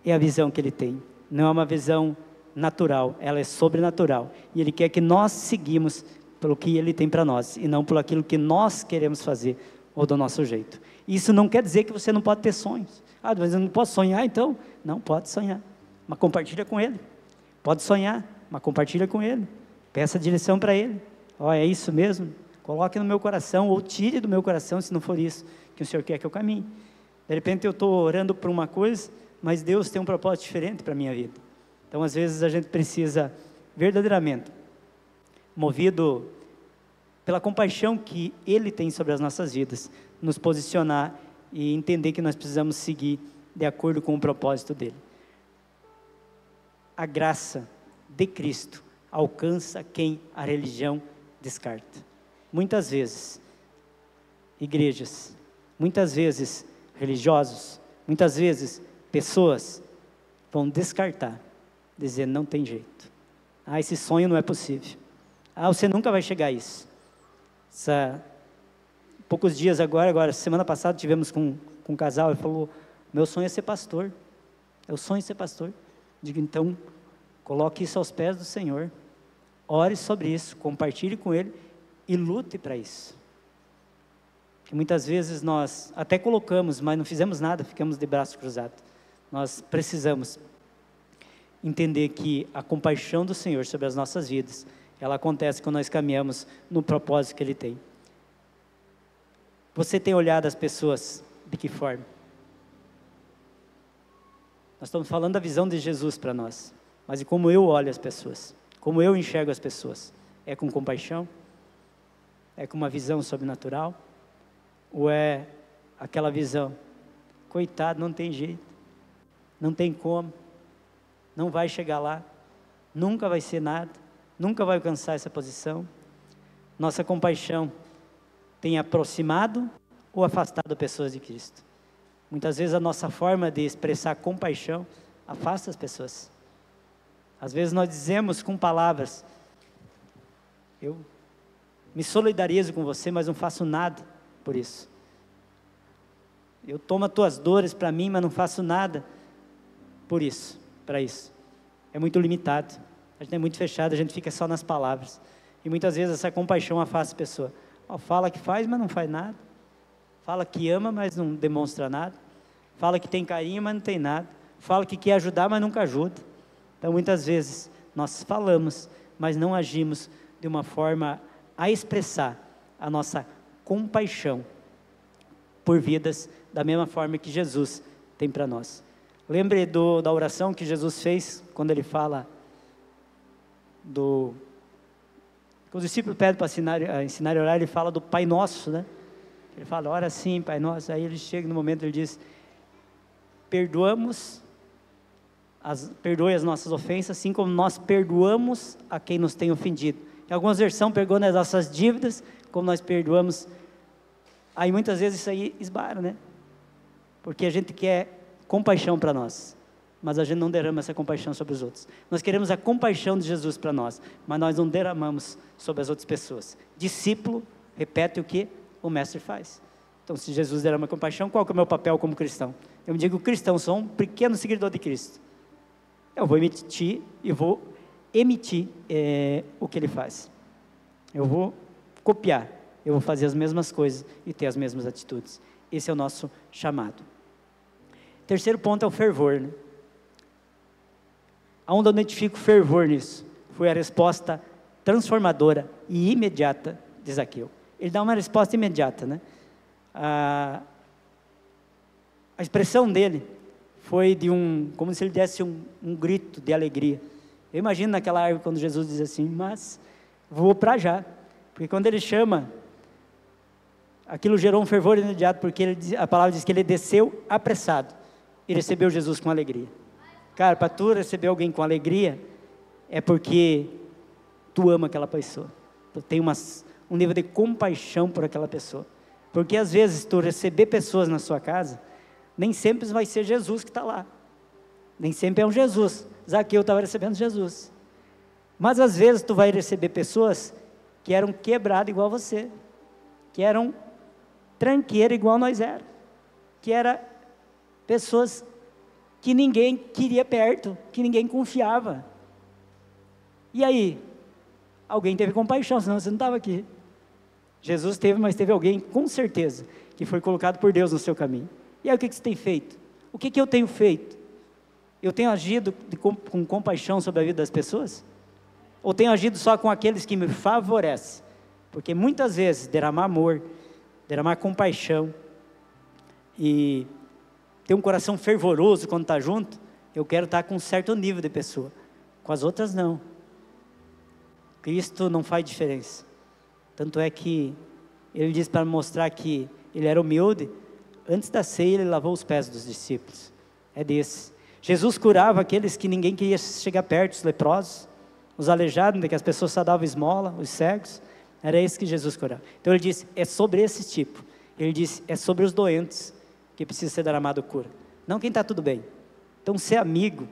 é a visão que Ele tem, não é uma visão natural, ela é sobrenatural, e Ele quer que nós seguimos pelo que Ele tem para nós, e não por aquilo que nós queremos fazer, ou do nosso jeito. Isso não quer dizer que você não pode ter sonhos. Mas eu não posso sonhar então? Não, pode sonhar, mas compartilha com Ele. Pode sonhar, mas compartilha com Ele, peça direção para Ele. É isso mesmo? Coloque no meu coração, ou tire do meu coração, se não for isso que o Senhor quer que eu caminhe. De repente eu estou orando por uma coisa, mas Deus tem um propósito diferente para a minha vida. Então às vezes a gente precisa verdadeiramente, movido pela compaixão que Ele tem sobre as nossas vidas, nos posicionar e entender que nós precisamos seguir de acordo com o propósito dEle. A graça de Cristo alcança quem a religião descarta. Muitas vezes, igrejas, muitas vezes religiosos, muitas vezes pessoas vão descartar, dizer: não tem jeito, esse sonho não é possível, você nunca vai chegar a isso. Poucos dias agora, semana passada tivemos com um casal, ele falou: meu sonho é ser pastor, eu sonho em ser pastor. Digo: então, coloque isso aos pés do Senhor, ore sobre isso, compartilhe com Ele e lute para isso. Que muitas vezes nós até colocamos, mas não fizemos nada, ficamos de braços cruzados. Nós precisamos entender que a compaixão do Senhor sobre as nossas vidas, ela acontece quando nós caminhamos no propósito que Ele tem. Você tem olhado as pessoas de que forma? Nós estamos falando da visão de Jesus para nós, mas e como eu olho as pessoas, como eu enxergo as pessoas? É com compaixão? É com uma visão sobrenatural? Ou é aquela visão: coitado, não tem jeito, não tem como, não vai chegar lá, nunca vai ser nada, nunca vai alcançar essa posição? Nossa compaixão tem aproximado ou afastado pessoas de Cristo? Muitas vezes a nossa forma de expressar compaixão afasta as pessoas. Às vezes nós dizemos com palavras: eu me solidarizo com você, mas não faço nada por isso. Eu tomo as tuas dores para mim, mas não faço nada por isso, para isso. É muito limitado, a gente é muito fechado, a gente fica só nas palavras. E muitas vezes essa compaixão afasta a pessoa. Fala que faz, mas não faz nada. Fala que ama, mas não demonstra nada. Fala que tem carinho, mas não tem nada. Fala que quer ajudar, mas nunca ajuda. Então muitas vezes nós falamos, mas não agimos de uma forma a expressar a nossa compaixão por vidas da mesma forma que Jesus tem para nós. Lembre da oração que Jesus fez quando Ele fala que os discípulos pedem para ensinar a orar. Ele fala do Pai Nosso, né? Ele fala: ora assim, Pai Nosso. Aí ele chega no momento, ele diz: perdoe as nossas ofensas, assim como nós perdoamos a quem nos tem ofendido. Em algumas versões, perdoa as nossas dívidas, como nós perdoamos. Aí muitas vezes isso aí esbara, né? Porque a gente quer compaixão para nós, mas a gente não derrama essa compaixão sobre os outros. Nós queremos a compaixão de Jesus para nós, mas nós não derramamos sobre as outras pessoas. Discípulo repete o que o mestre faz. Então, se Jesus derrama compaixão, qual que é o meu papel como cristão? Eu me digo cristão, sou um pequeno seguidor de Cristo. Eu vou emitir o que ele faz. Eu vou copiar, eu vou fazer as mesmas coisas e ter as mesmas atitudes. Esse é o nosso chamado. Terceiro ponto é o fervor, né? Aonde eu identifico fervor nisso? Foi a resposta transformadora e imediata de Zaqueu. Ele dá uma resposta imediata, né? A expressão dele foi como se ele desse um grito de alegria. Eu imagino naquela árvore quando Jesus diz assim, mas vou para já. Porque quando ele chama, aquilo gerou um fervor imediato, porque a palavra diz que ele desceu apressado e recebeu Jesus com alegria. Cara, para tu receber alguém com alegria, é porque tu ama aquela pessoa. Tu tem um nível de compaixão por aquela pessoa. Porque às vezes tu receber pessoas na sua casa, nem sempre vai ser Jesus que está lá. Nem sempre é um Jesus. Zaqueu estava recebendo Jesus. Mas às vezes tu vai receber pessoas que eram quebradas igual você. Que eram tranqueiras igual nós éramos. Que eram pessoas que ninguém queria perto, que ninguém confiava. E aí? Alguém teve compaixão, senão você não estava aqui. Jesus teve, mas teve alguém, com certeza, que foi colocado por Deus no seu caminho. E aí o que você tem feito? O que eu tenho feito? Eu tenho agido com compaixão sobre a vida das pessoas? Ou tenho agido só com aqueles que me favorecem? Porque muitas vezes, derramar amor, derramar compaixão, e ter um coração fervoroso quando está junto, eu quero estar com um certo nível de pessoa. Com as outras não. Cristo não faz diferença. Tanto é que ele diz para mostrar que ele era humilde. Antes da ceia ele lavou os pés dos discípulos. É desse. Jesus curava aqueles que ninguém queria chegar perto, os leprosos, os aleijados, de que as pessoas só davam esmola, os cegos. Era esse que Jesus curava. Então ele disse, é sobre esse tipo. Ele disse, é sobre os doentes que precisa ser derramado cura. Não quem está tudo bem. Então ser amigo,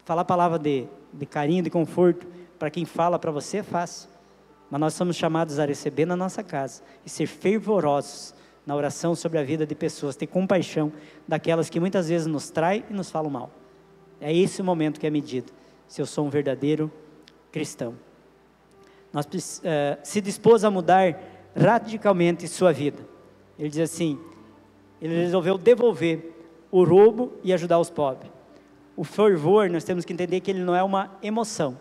falar palavra de carinho, de conforto, para quem fala para você é fácil. Mas nós somos chamados a receber na nossa casa e ser fervorosos na oração sobre a vida de pessoas, ter compaixão daquelas que muitas vezes nos traem e nos falam mal. É esse o momento que é medido, se eu sou um verdadeiro cristão. Se dispôs a mudar radicalmente sua vida. Ele diz assim, ele resolveu devolver o roubo e ajudar os pobres. O fervor, nós temos que entender que ele não é uma emoção.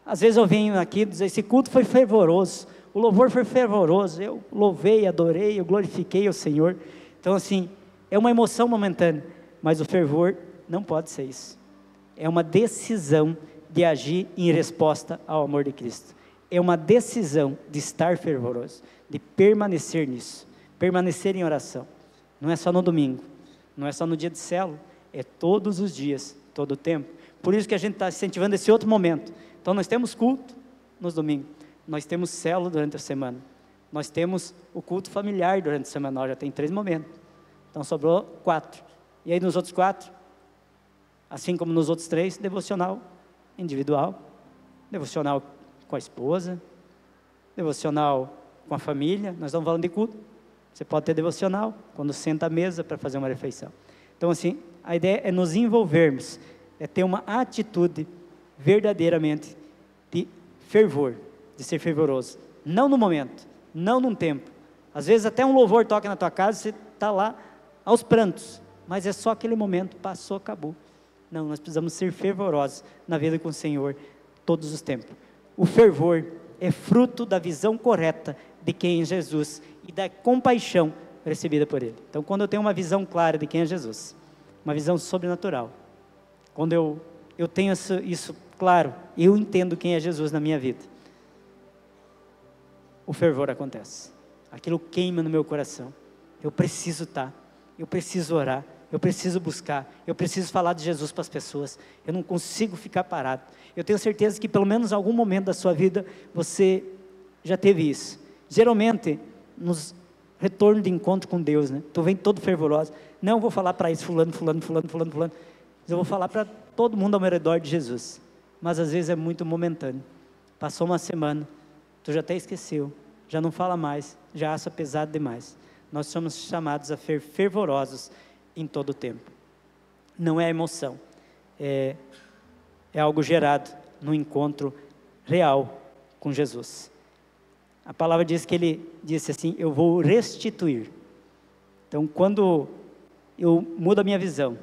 Às vezes eu venho aqui dizer, esse culto foi fervoroso, o louvor foi fervoroso, eu louvei, adorei, eu glorifiquei o Senhor. Então assim, é uma emoção momentânea, mas o fervor não pode ser isso. É uma decisão de agir em resposta ao amor de Cristo. É uma decisão de estar fervoroso, de permanecer nisso, permanecer em oração. Não é só no domingo, não é só no dia de célula, é todos os dias, todo o tempo. Por isso que a gente está incentivando esse outro momento. Então nós temos culto nos domingos, nós temos célula durante a semana, nós temos o culto familiar durante a semana, nós já tem 3 momentos, então sobrou 4. E aí nos outros 4, assim como nos outros 3, devocional individual, devocional com a esposa, devocional com a família. Nós estamos falando de culto. Você pode ter devocional quando senta à mesa para fazer uma refeição. Então assim, a ideia é nos envolvermos, é ter uma atitude verdadeiramente de fervor, de ser fervoroso. Não no momento, não num tempo. Às vezes até um louvor toca na tua casa, você está lá aos prantos, mas é só aquele momento, passou, acabou. Não, nós precisamos ser fervorosos na vida com o Senhor todos os tempos. O fervor é fruto da visão correta de quem é Jesus e da compaixão recebida por Ele. Então quando eu tenho uma visão clara de quem é Jesus, uma visão sobrenatural, quando eu tenho isso claro, eu entendo quem é Jesus na minha vida, o fervor acontece, aquilo queima no meu coração. Eu preciso estar, eu preciso orar, eu preciso buscar, eu preciso falar de Jesus para as pessoas, eu não consigo ficar parado. Eu tenho certeza que pelo menos em algum momento da sua vida, você já teve isso. Geralmente, nos retorno de encontro com Deus, né? Tu vem todo fervoroso, não vou falar para isso, fulano, mas eu vou falar para todo mundo ao meu redor de Jesus, mas às vezes é muito momentâneo. Passou uma semana, tu já até esqueceu, já não fala mais, já acha pesado demais. Nós somos chamados a ser fervorosos em todo o tempo. Não é emoção, é algo gerado no encontro real com Jesus. A palavra diz que ele disse assim: eu vou restituir. Então, quando eu mudo a minha visão,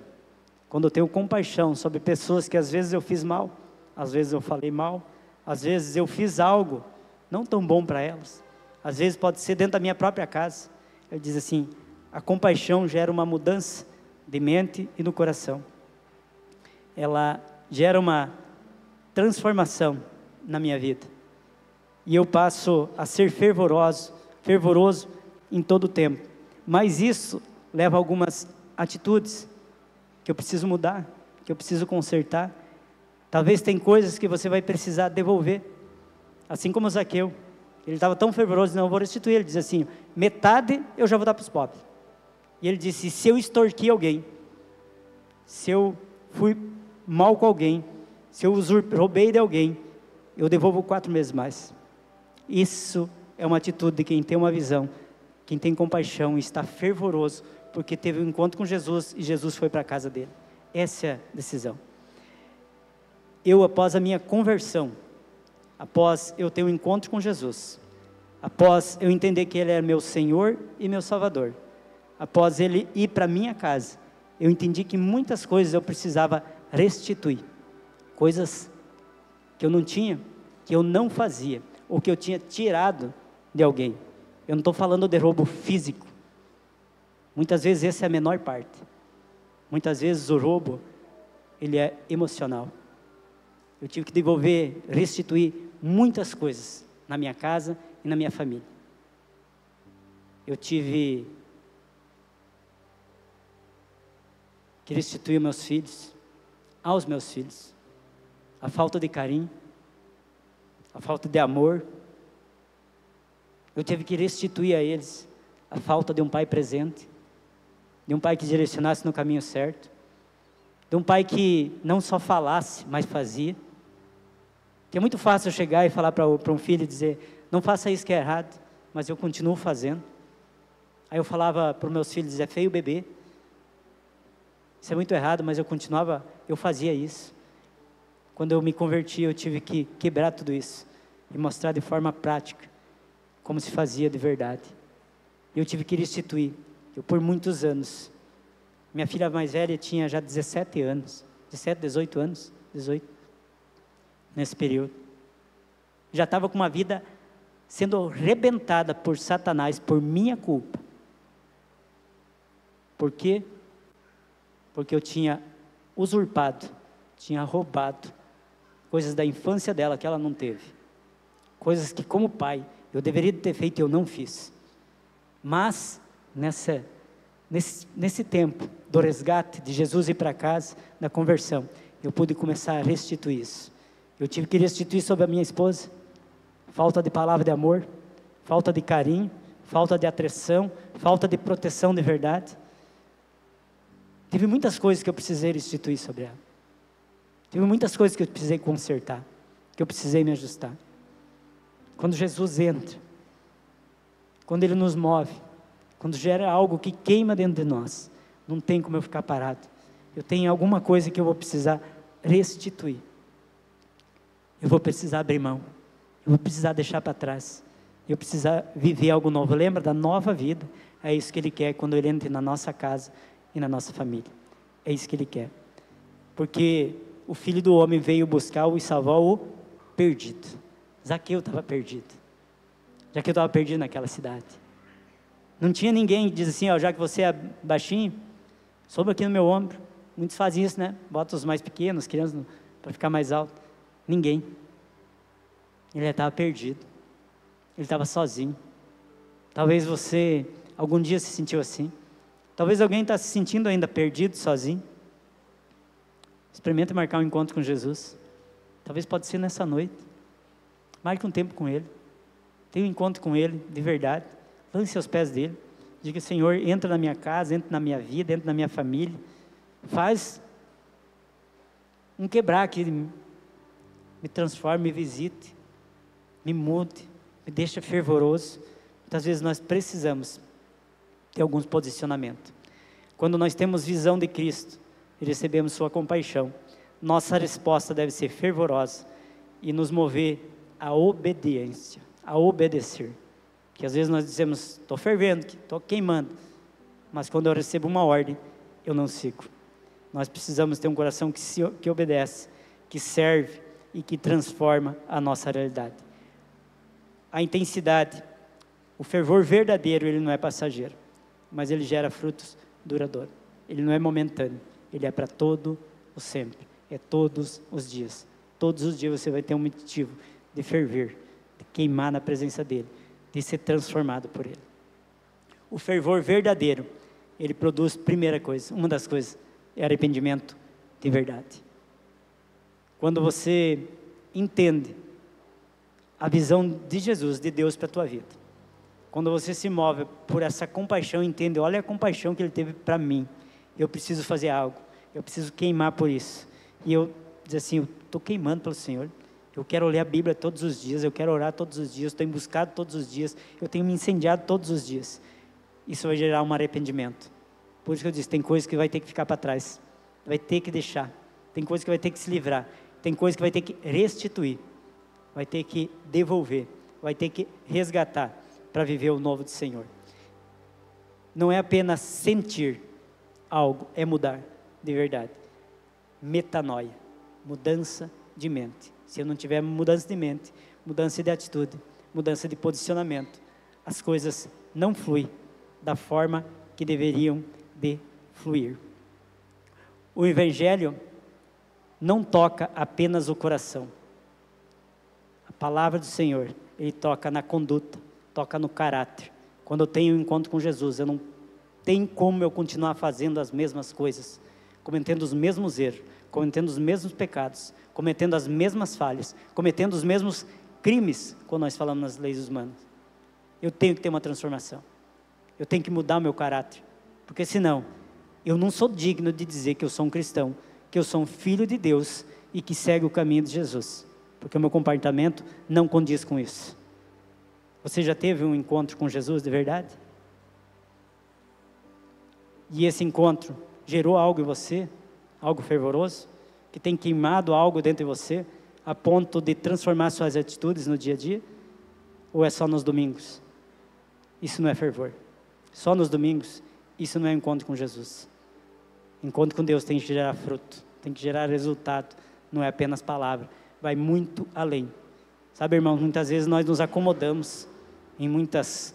quando eu tenho compaixão sobre pessoas que às vezes eu fiz mal, às vezes eu falei mal, às vezes eu fiz algo não tão bom para elas, às vezes pode ser dentro da minha própria casa. Ele diz assim: a compaixão gera uma mudança de mente e no coração. Ela gera uma transformação na minha vida. E eu passo a ser fervoroso em todo o tempo. Mas isso leva a algumas atitudes que eu preciso mudar, que eu preciso consertar. Talvez tem coisas que você vai precisar devolver. Assim como Zaqueu. Ele estava tão fervoroso: não, eu vou restituir. Ele diz assim: metade eu já vou dar para os pobres. E ele disse: se eu extorqui alguém, se eu fui mal com alguém, se eu roubei de alguém, eu devolvo 4 meses mais. Isso é uma atitude de quem tem uma visão, quem tem compaixão e está fervoroso, porque teve um encontro com Jesus e Jesus foi para a casa dele. Essa é a decisão. Eu, após a minha conversão, após eu ter um encontro com Jesus, após eu entender que Ele é meu Senhor e meu Salvador, após Ele ir para a minha casa, eu entendi que muitas coisas eu precisava restituir. Coisas que eu não tinha, que eu não fazia, ou que eu tinha tirado de alguém. Eu não estou falando de roubo físico. Muitas vezes essa é a menor parte. Muitas vezes o roubo, ele é emocional. Eu tive que devolver, restituir muitas coisas na minha casa e na minha família. Eu tive que restituir meus filhos, aos meus filhos, a falta de carinho, a falta de amor. Eu tive que restituir a eles a falta de um pai presente, de um pai que direcionasse no caminho certo, de um pai que não só falasse, mas fazia. Que é muito fácil eu chegar e falar para um filho e dizer: não faça isso que é errado, mas eu continuo fazendo. Aí eu falava para os meus filhos: é feio beber, isso é muito errado, mas eu fazia isso. Quando eu me converti, eu tive que quebrar tudo isso e mostrar de forma prática como se fazia de verdade. Eu tive que restituir. Eu, por muitos anos, minha filha mais velha tinha já 17 anos, 17, 18 anos, 18, nesse período. Já estava com uma vida sendo arrebentada por Satanás, por minha culpa. Por quê? Porque eu tinha usurpado, tinha roubado coisas da infância dela que ela não teve. Coisas que, como pai, eu deveria ter feito e eu não fiz. Mas, nesse tempo do resgate, de Jesus ir para casa, da conversão, eu pude começar a restituir isso. Eu tive que restituir sobre a minha esposa, falta de palavra de amor, falta de carinho, falta de atenção, falta de proteção de verdade. Tive muitas coisas que eu precisei restituir sobre ela. Tive muitas coisas que eu precisei consertar, que eu precisei me ajustar. Quando Jesus entra, quando Ele nos move, quando gera algo que queima dentro de nós, não tem como eu ficar parado. Eu tenho alguma coisa que eu vou precisar restituir. Eu vou precisar abrir mão. Eu vou precisar deixar para trás. Eu precisar viver algo novo. Lembra da nova vida? É isso que Ele quer quando Ele entra na nossa casa e na nossa família. É isso que Ele quer. Porque o Filho do Homem veio buscar e salvar o perdido. Zaqueu estava perdido. Zaqueu estava perdido naquela cidade. Não tinha ninguém que diz assim: ó, já que você é baixinho, sobe aqui no meu ombro. Muitos fazem isso, né? Bota os mais pequenos, crianças, para ficar mais alto. Ninguém. Ele estava perdido. Ele estava sozinho. Talvez você algum dia se sentiu assim. Talvez alguém está se sentindo ainda perdido, sozinho. Experimente marcar um encontro com Jesus. Talvez pode ser nessa noite. Marque um tempo com Ele. Tenha um encontro com Ele, de verdade. Lance aos pés dEle. Diga: Senhor, entra na minha casa, entra na minha vida, entra na minha família. Faz um quebrar que me transforme, me visite, me mude, me deixa fervoroso. Muitas vezes nós precisamos ter alguns posicionamentos. Quando nós temos visão de Cristo e recebemos sua compaixão, nossa resposta deve ser fervorosa e nos mover à obediência, a obedecer. Que às vezes nós dizemos, estou fervendo, estou queimando, mas quando eu recebo uma ordem, eu não sigo. Nós precisamos ter um coração que obedece, que serve e que transforma a nossa realidade. A intensidade, o fervor verdadeiro, ele não é passageiro, mas ele gera frutos duradouros. Ele não é momentâneo, ele é para todo o sempre, é todos os dias. Todos os dias você vai ter um motivo de ferver, de queimar na presença dele, de ser transformado por ele. O fervor verdadeiro, ele produz, primeira coisa, uma das coisas, é arrependimento de verdade. Quando você entende a visão de Jesus, de Deus para a tua vida, quando você se move por essa compaixão, entende, olha a compaixão que ele teve para mim, eu preciso fazer algo, eu preciso queimar por isso, e eu diz assim, eu estou queimando pelo Senhor, eu quero ler a Bíblia todos os dias, eu quero orar todos os dias, eu tenho buscado todos os dias, eu tenho me incendiado todos os dias. Isso vai gerar um arrependimento. Por isso que eu disse, tem coisas que vai ter que ficar para trás, vai ter que deixar, tem coisas que vai ter que se livrar, tem coisas que vai ter que restituir, vai ter que devolver, vai ter que resgatar para viver o novo do Senhor. Não é apenas sentir algo, é mudar de verdade. Metanoia, mudança de mente. Se eu não tiver mudança de mente, mudança de atitude, mudança de posicionamento, as coisas não fluem da forma que deveriam de fluir. O Evangelho não toca apenas o coração. A palavra do Senhor, ele toca na conduta, toca no caráter. Quando eu tenho um encontro com Jesus, eu não tenho como eu continuar fazendo as mesmas coisas, cometendo os mesmos erros, cometendo os mesmos pecados, cometendo as mesmas falhas, cometendo os mesmos crimes, quando nós falamos nas leis humanas. Eu tenho que ter uma transformação. Eu tenho que mudar o meu caráter, porque senão, eu não sou digno de dizer que eu sou um cristão, que eu sou um filho de Deus e que segue o caminho de Jesus, porque o meu comportamento não condiz com isso. Você já teve um encontro com Jesus de verdade? E esse encontro gerou algo em você, algo fervoroso, que tem queimado algo dentro de você, a ponto de transformar suas atitudes no dia a dia? Ou é só nos domingos? Isso não é fervor. Só nos domingos, isso não é encontro com Jesus. Encontro com Deus tem que gerar fruto, tem que gerar resultado, não é apenas palavra, vai muito além. Sabe, irmãos, muitas vezes nós nos acomodamos em muitas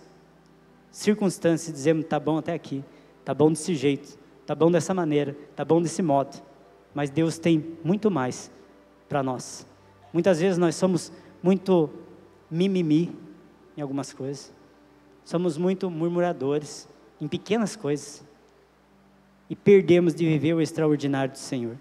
circunstâncias e dizemos, tá bom até aqui, tá bom desse jeito, tá bom dessa maneira, tá bom desse modo, mas Deus tem muito mais para nós. Muitas vezes nós somos muito mimimi em algumas coisas, somos muito murmuradores em pequenas coisas e perdemos de viver o extraordinário do Senhor.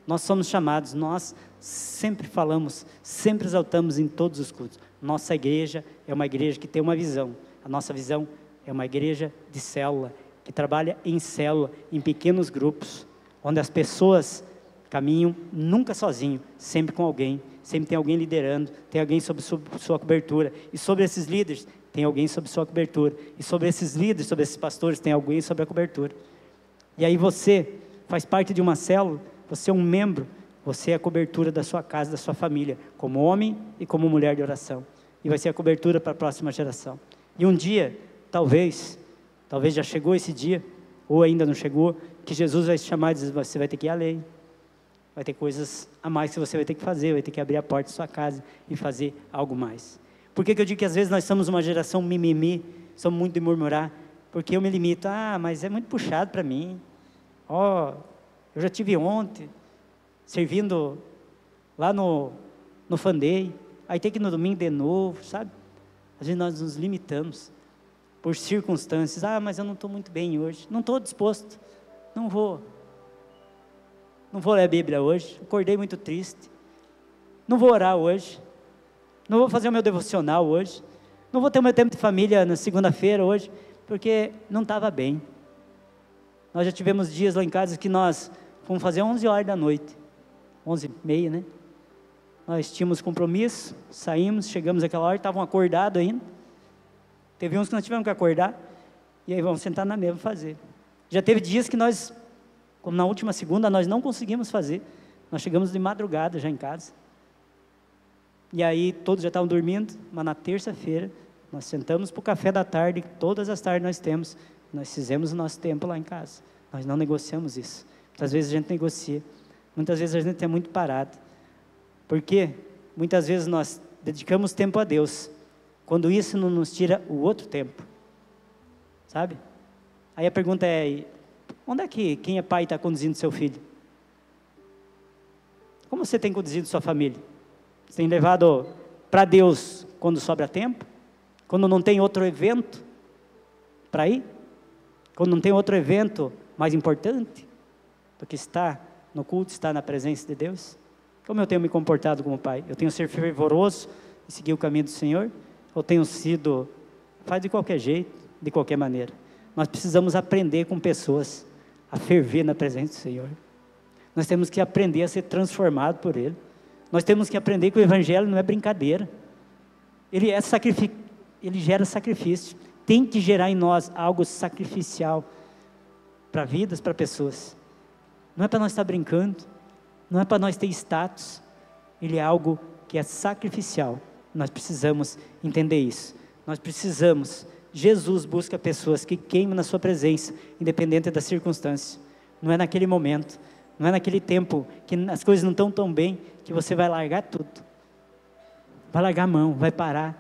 Nós somos chamados, nós sempre falamos, sempre exaltamos em todos os cultos. Nossa igreja é uma igreja que tem uma visão. A nossa visão é uma igreja de célula, que trabalha em célula, em pequenos grupos, onde as pessoas caminham nunca sozinho, sempre com alguém, sempre tem alguém liderando, tem alguém sob sua cobertura, e sobre esses líderes tem alguém sob sua cobertura, e sobre esses líderes, sobre esses pastores, tem alguém sob a cobertura. E aí você faz parte de uma célula, você é um membro, você é a cobertura da sua casa, da sua família, como homem e como mulher de oração, e vai ser a cobertura para a próxima geração. E um dia, talvez já chegou esse dia, ou ainda não chegou, que Jesus vai te chamar e dizer, você vai ter que ir além, vai ter coisas a mais que você vai ter que fazer, vai ter que abrir a porta da sua casa e fazer algo mais. Por que eu digo que às vezes nós somos uma geração mimimi, somos muito de murmurar? Porque eu me limito, mas é muito puxado para mim, eu já tive ontem, servindo lá no Fanday, aí tem que ir no domingo de novo, sabe? Às vezes nós nos limitamos por circunstâncias, mas eu não estou muito bem hoje, não estou disposto, não vou ler a Bíblia hoje, acordei muito triste, não vou orar hoje, não vou fazer o meu devocional hoje, não vou ter o meu tempo de família na segunda-feira hoje, porque não estava bem. Nós já tivemos dias lá em casa que nós fomos fazer 11 horas da noite, 11h30, né? Nós tínhamos compromisso, saímos, chegamos àquela hora, estavam acordados ainda. Teve uns que nós tivemos que acordar, e aí vamos sentar na mesa fazer. Já teve dias que nós, como na última segunda, nós não conseguimos fazer. Nós chegamos de madrugada já em casa. E aí todos já estavam dormindo, mas na terça-feira, nós sentamos para o café da tarde, que todas as tardes nós temos. Nós fizemos o nosso tempo lá em casa. Nós não negociamos isso. Muitas vezes a gente negocia. Muitas vezes a gente é muito parado. Porque muitas vezes nós dedicamos tempo a Deus, quando isso não nos tira o outro tempo. Sabe? Aí a pergunta é, onde é que quem é pai está conduzindo seu filho? Como você tem conduzido sua família? Você tem levado para Deus quando sobra tempo? Quando não tem outro evento para ir? Quando não tem outro evento mais importante do que estar no culto, estar na presença de Deus? Como eu tenho me comportado como pai? Eu tenho sido fervoroso em seguir o caminho do Senhor? Ou tenho sido, faz de qualquer jeito, de qualquer maneira? Nós precisamos aprender com pessoas a ferver na presença do Senhor. Nós temos que aprender a ser transformado por Ele. Nós temos que aprender que o Evangelho não é brincadeira. Ele gera sacrifício. Tem que gerar em nós algo sacrificial para vidas, para pessoas. Não é para nós estar brincando, não é para nós ter status. Ele é algo que é sacrificial. Nós precisamos entender isso. Nós precisamos. Jesus busca pessoas que queimam na sua presença, independente da circunstância. Não é naquele momento, não é naquele tempo que as coisas não estão tão bem, que você vai largar tudo. Vai largar a mão, vai parar.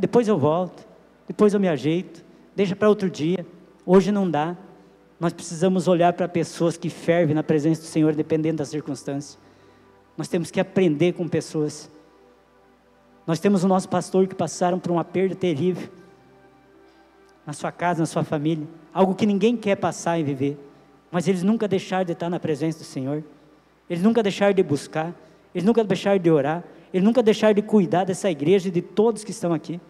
Depois eu volto, depois eu me ajeito, deixa para outro dia, hoje não dá. Nós precisamos olhar para pessoas que fervem na presença do Senhor, dependendo da circunstância. Nós temos que aprender com pessoas. Nós temos o nosso pastor que passaram por uma perda terrível, na sua casa, na sua família, algo que ninguém quer passar e viver, mas eles nunca deixaram de estar na presença do Senhor, eles nunca deixaram de buscar, eles nunca deixaram de orar, eles nunca deixaram de cuidar dessa igreja e de todos que estão aqui,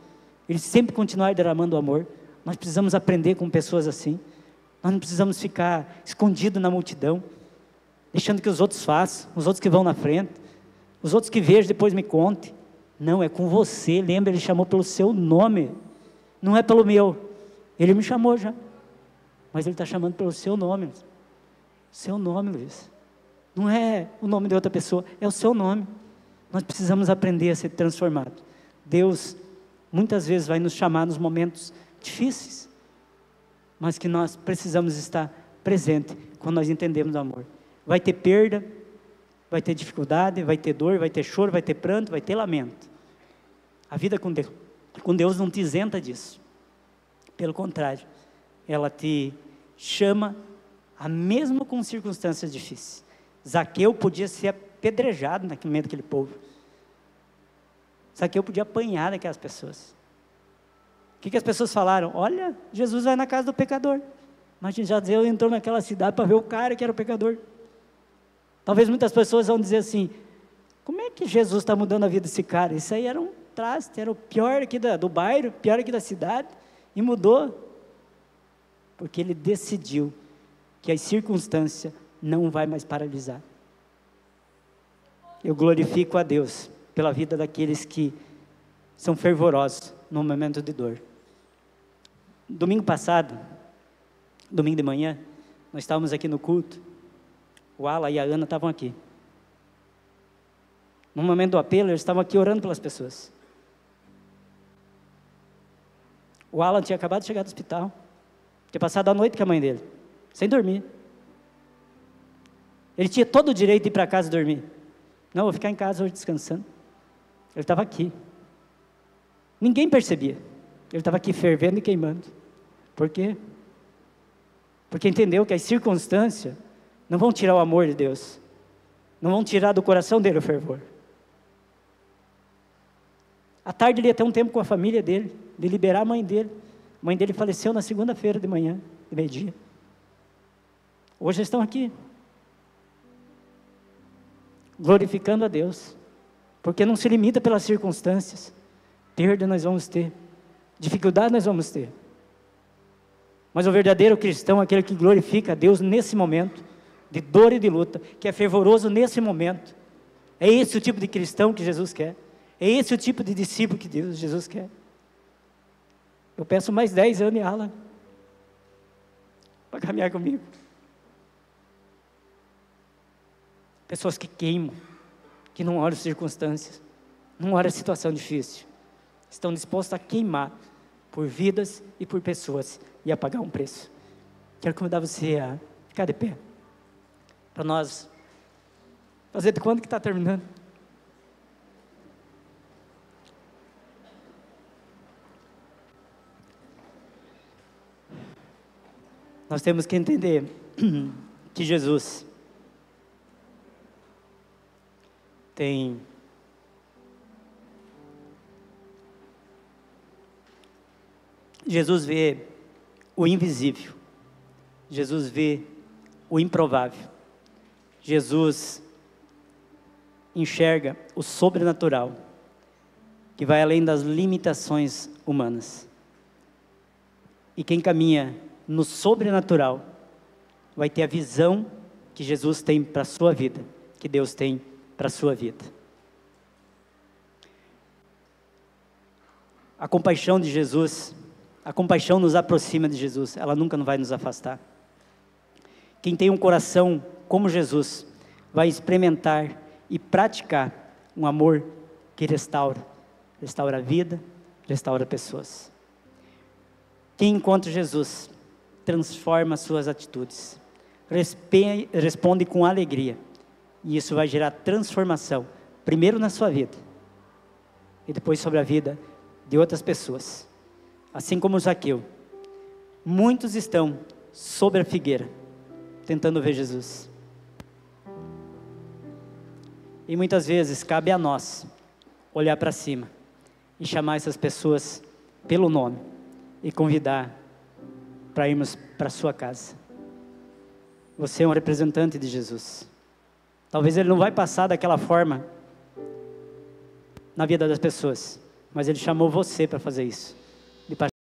eles sempre continuaram derramando amor. Nós precisamos aprender com pessoas assim. Nós não precisamos ficar escondidos na multidão, deixando que os outros façam, os outros que vão na frente, os outros que vejam depois me contem. Não, é com você. Lembra, Ele chamou pelo seu nome, não é pelo meu. Ele me chamou já, mas Ele está chamando pelo seu nome. Seu nome, Luiz. Não é o nome de outra pessoa, é o seu nome. Nós precisamos aprender a ser transformados. Deus muitas vezes vai nos chamar nos momentos difíceis, mas que nós precisamos estar presente quando nós entendemos o amor. Vai ter perda, vai ter dificuldade, vai ter dor, vai ter choro, vai ter pranto, vai ter lamento. A vida com Deus não te isenta disso. Pelo contrário, ela te chama, mesmo com circunstâncias difíceis. Zaqueu podia ser apedrejado no meio daquele povo. Zaqueu podia apanhar daquelas pessoas. O que as pessoas falaram? Olha, Jesus vai na casa do pecador. Mas já Deus entrou naquela cidade para ver o cara que era o pecador. Talvez muitas pessoas vão dizer assim, como é que Jesus está mudando a vida desse cara? Isso aí era um traste, era o pior aqui do bairro, pior aqui da cidade, e mudou. Porque ele decidiu que a circunstância não vai mais paralisar. Eu glorifico a Deus pela vida daqueles que são fervorosos no momento de dor. Domingo passado, domingo de manhã, nós estávamos aqui no culto, o Ala e a Ana estavam aqui. No momento do apelo, eles estavam aqui orando pelas pessoas. O Alan tinha acabado de chegar do hospital, tinha passado a noite com a mãe dele, sem dormir. Ele tinha todo o direito de ir para casa dormir. Não, vou ficar em casa hoje descansando. Ele estava aqui. Ninguém percebia. Ele estava aqui fervendo e queimando. Por quê? Porque entendeu que as circunstâncias não vão tirar o amor de Deus. Não vão tirar do coração dele o fervor. À tarde ele ia ter um tempo com a família dele, de liberar a mãe dele. A mãe dele faleceu na segunda-feira de manhã, de meio-dia. Hoje eles estão aqui, glorificando a Deus, porque não se limita pelas circunstâncias. Perda nós vamos ter, dificuldade nós vamos ter, mas o verdadeiro cristão é aquele que glorifica a Deus nesse momento, de dor e de luta, que é fervoroso nesse momento, É esse o tipo de cristão que Jesus quer. É esse o tipo de discípulo que Jesus quer. Eu peço mais 10 anos em Alan para caminhar comigo. Pessoas que queimam, que não olham as circunstâncias, não olham a situação difícil, estão dispostos a queimar por vidas e por pessoas e a pagar um preço. Quero convidar você a ficar de pé, para nós fazer de quando que está terminando. Nós temos que entender que Jesus Jesus vê o invisível, Jesus vê o improvável, Jesus enxerga o sobrenatural, que vai além das limitações humanas. E quem caminha no sobrenatural vai ter a visão que Jesus tem para a sua vida, que Deus tem para a sua vida. A compaixão de Jesus, a compaixão nos aproxima de Jesus, ela nunca não vai nos afastar. Quem tem um coração como Jesus, vai experimentar e praticar um amor que restaura a vida, restaura pessoas. Quem encontra Jesus, transforma suas atitudes, responde com alegria, e isso vai gerar transformação, primeiro na sua vida, e depois sobre a vida de outras pessoas. Assim como Zaqueu, muitos estão sobre a figueira, tentando ver Jesus. E muitas vezes cabe a nós olhar para cima e chamar essas pessoas pelo nome e convidar para irmos para a sua casa. Você é um representante de Jesus. Talvez ele não vai passar daquela forma na vida das pessoas, mas ele chamou você para fazer isso.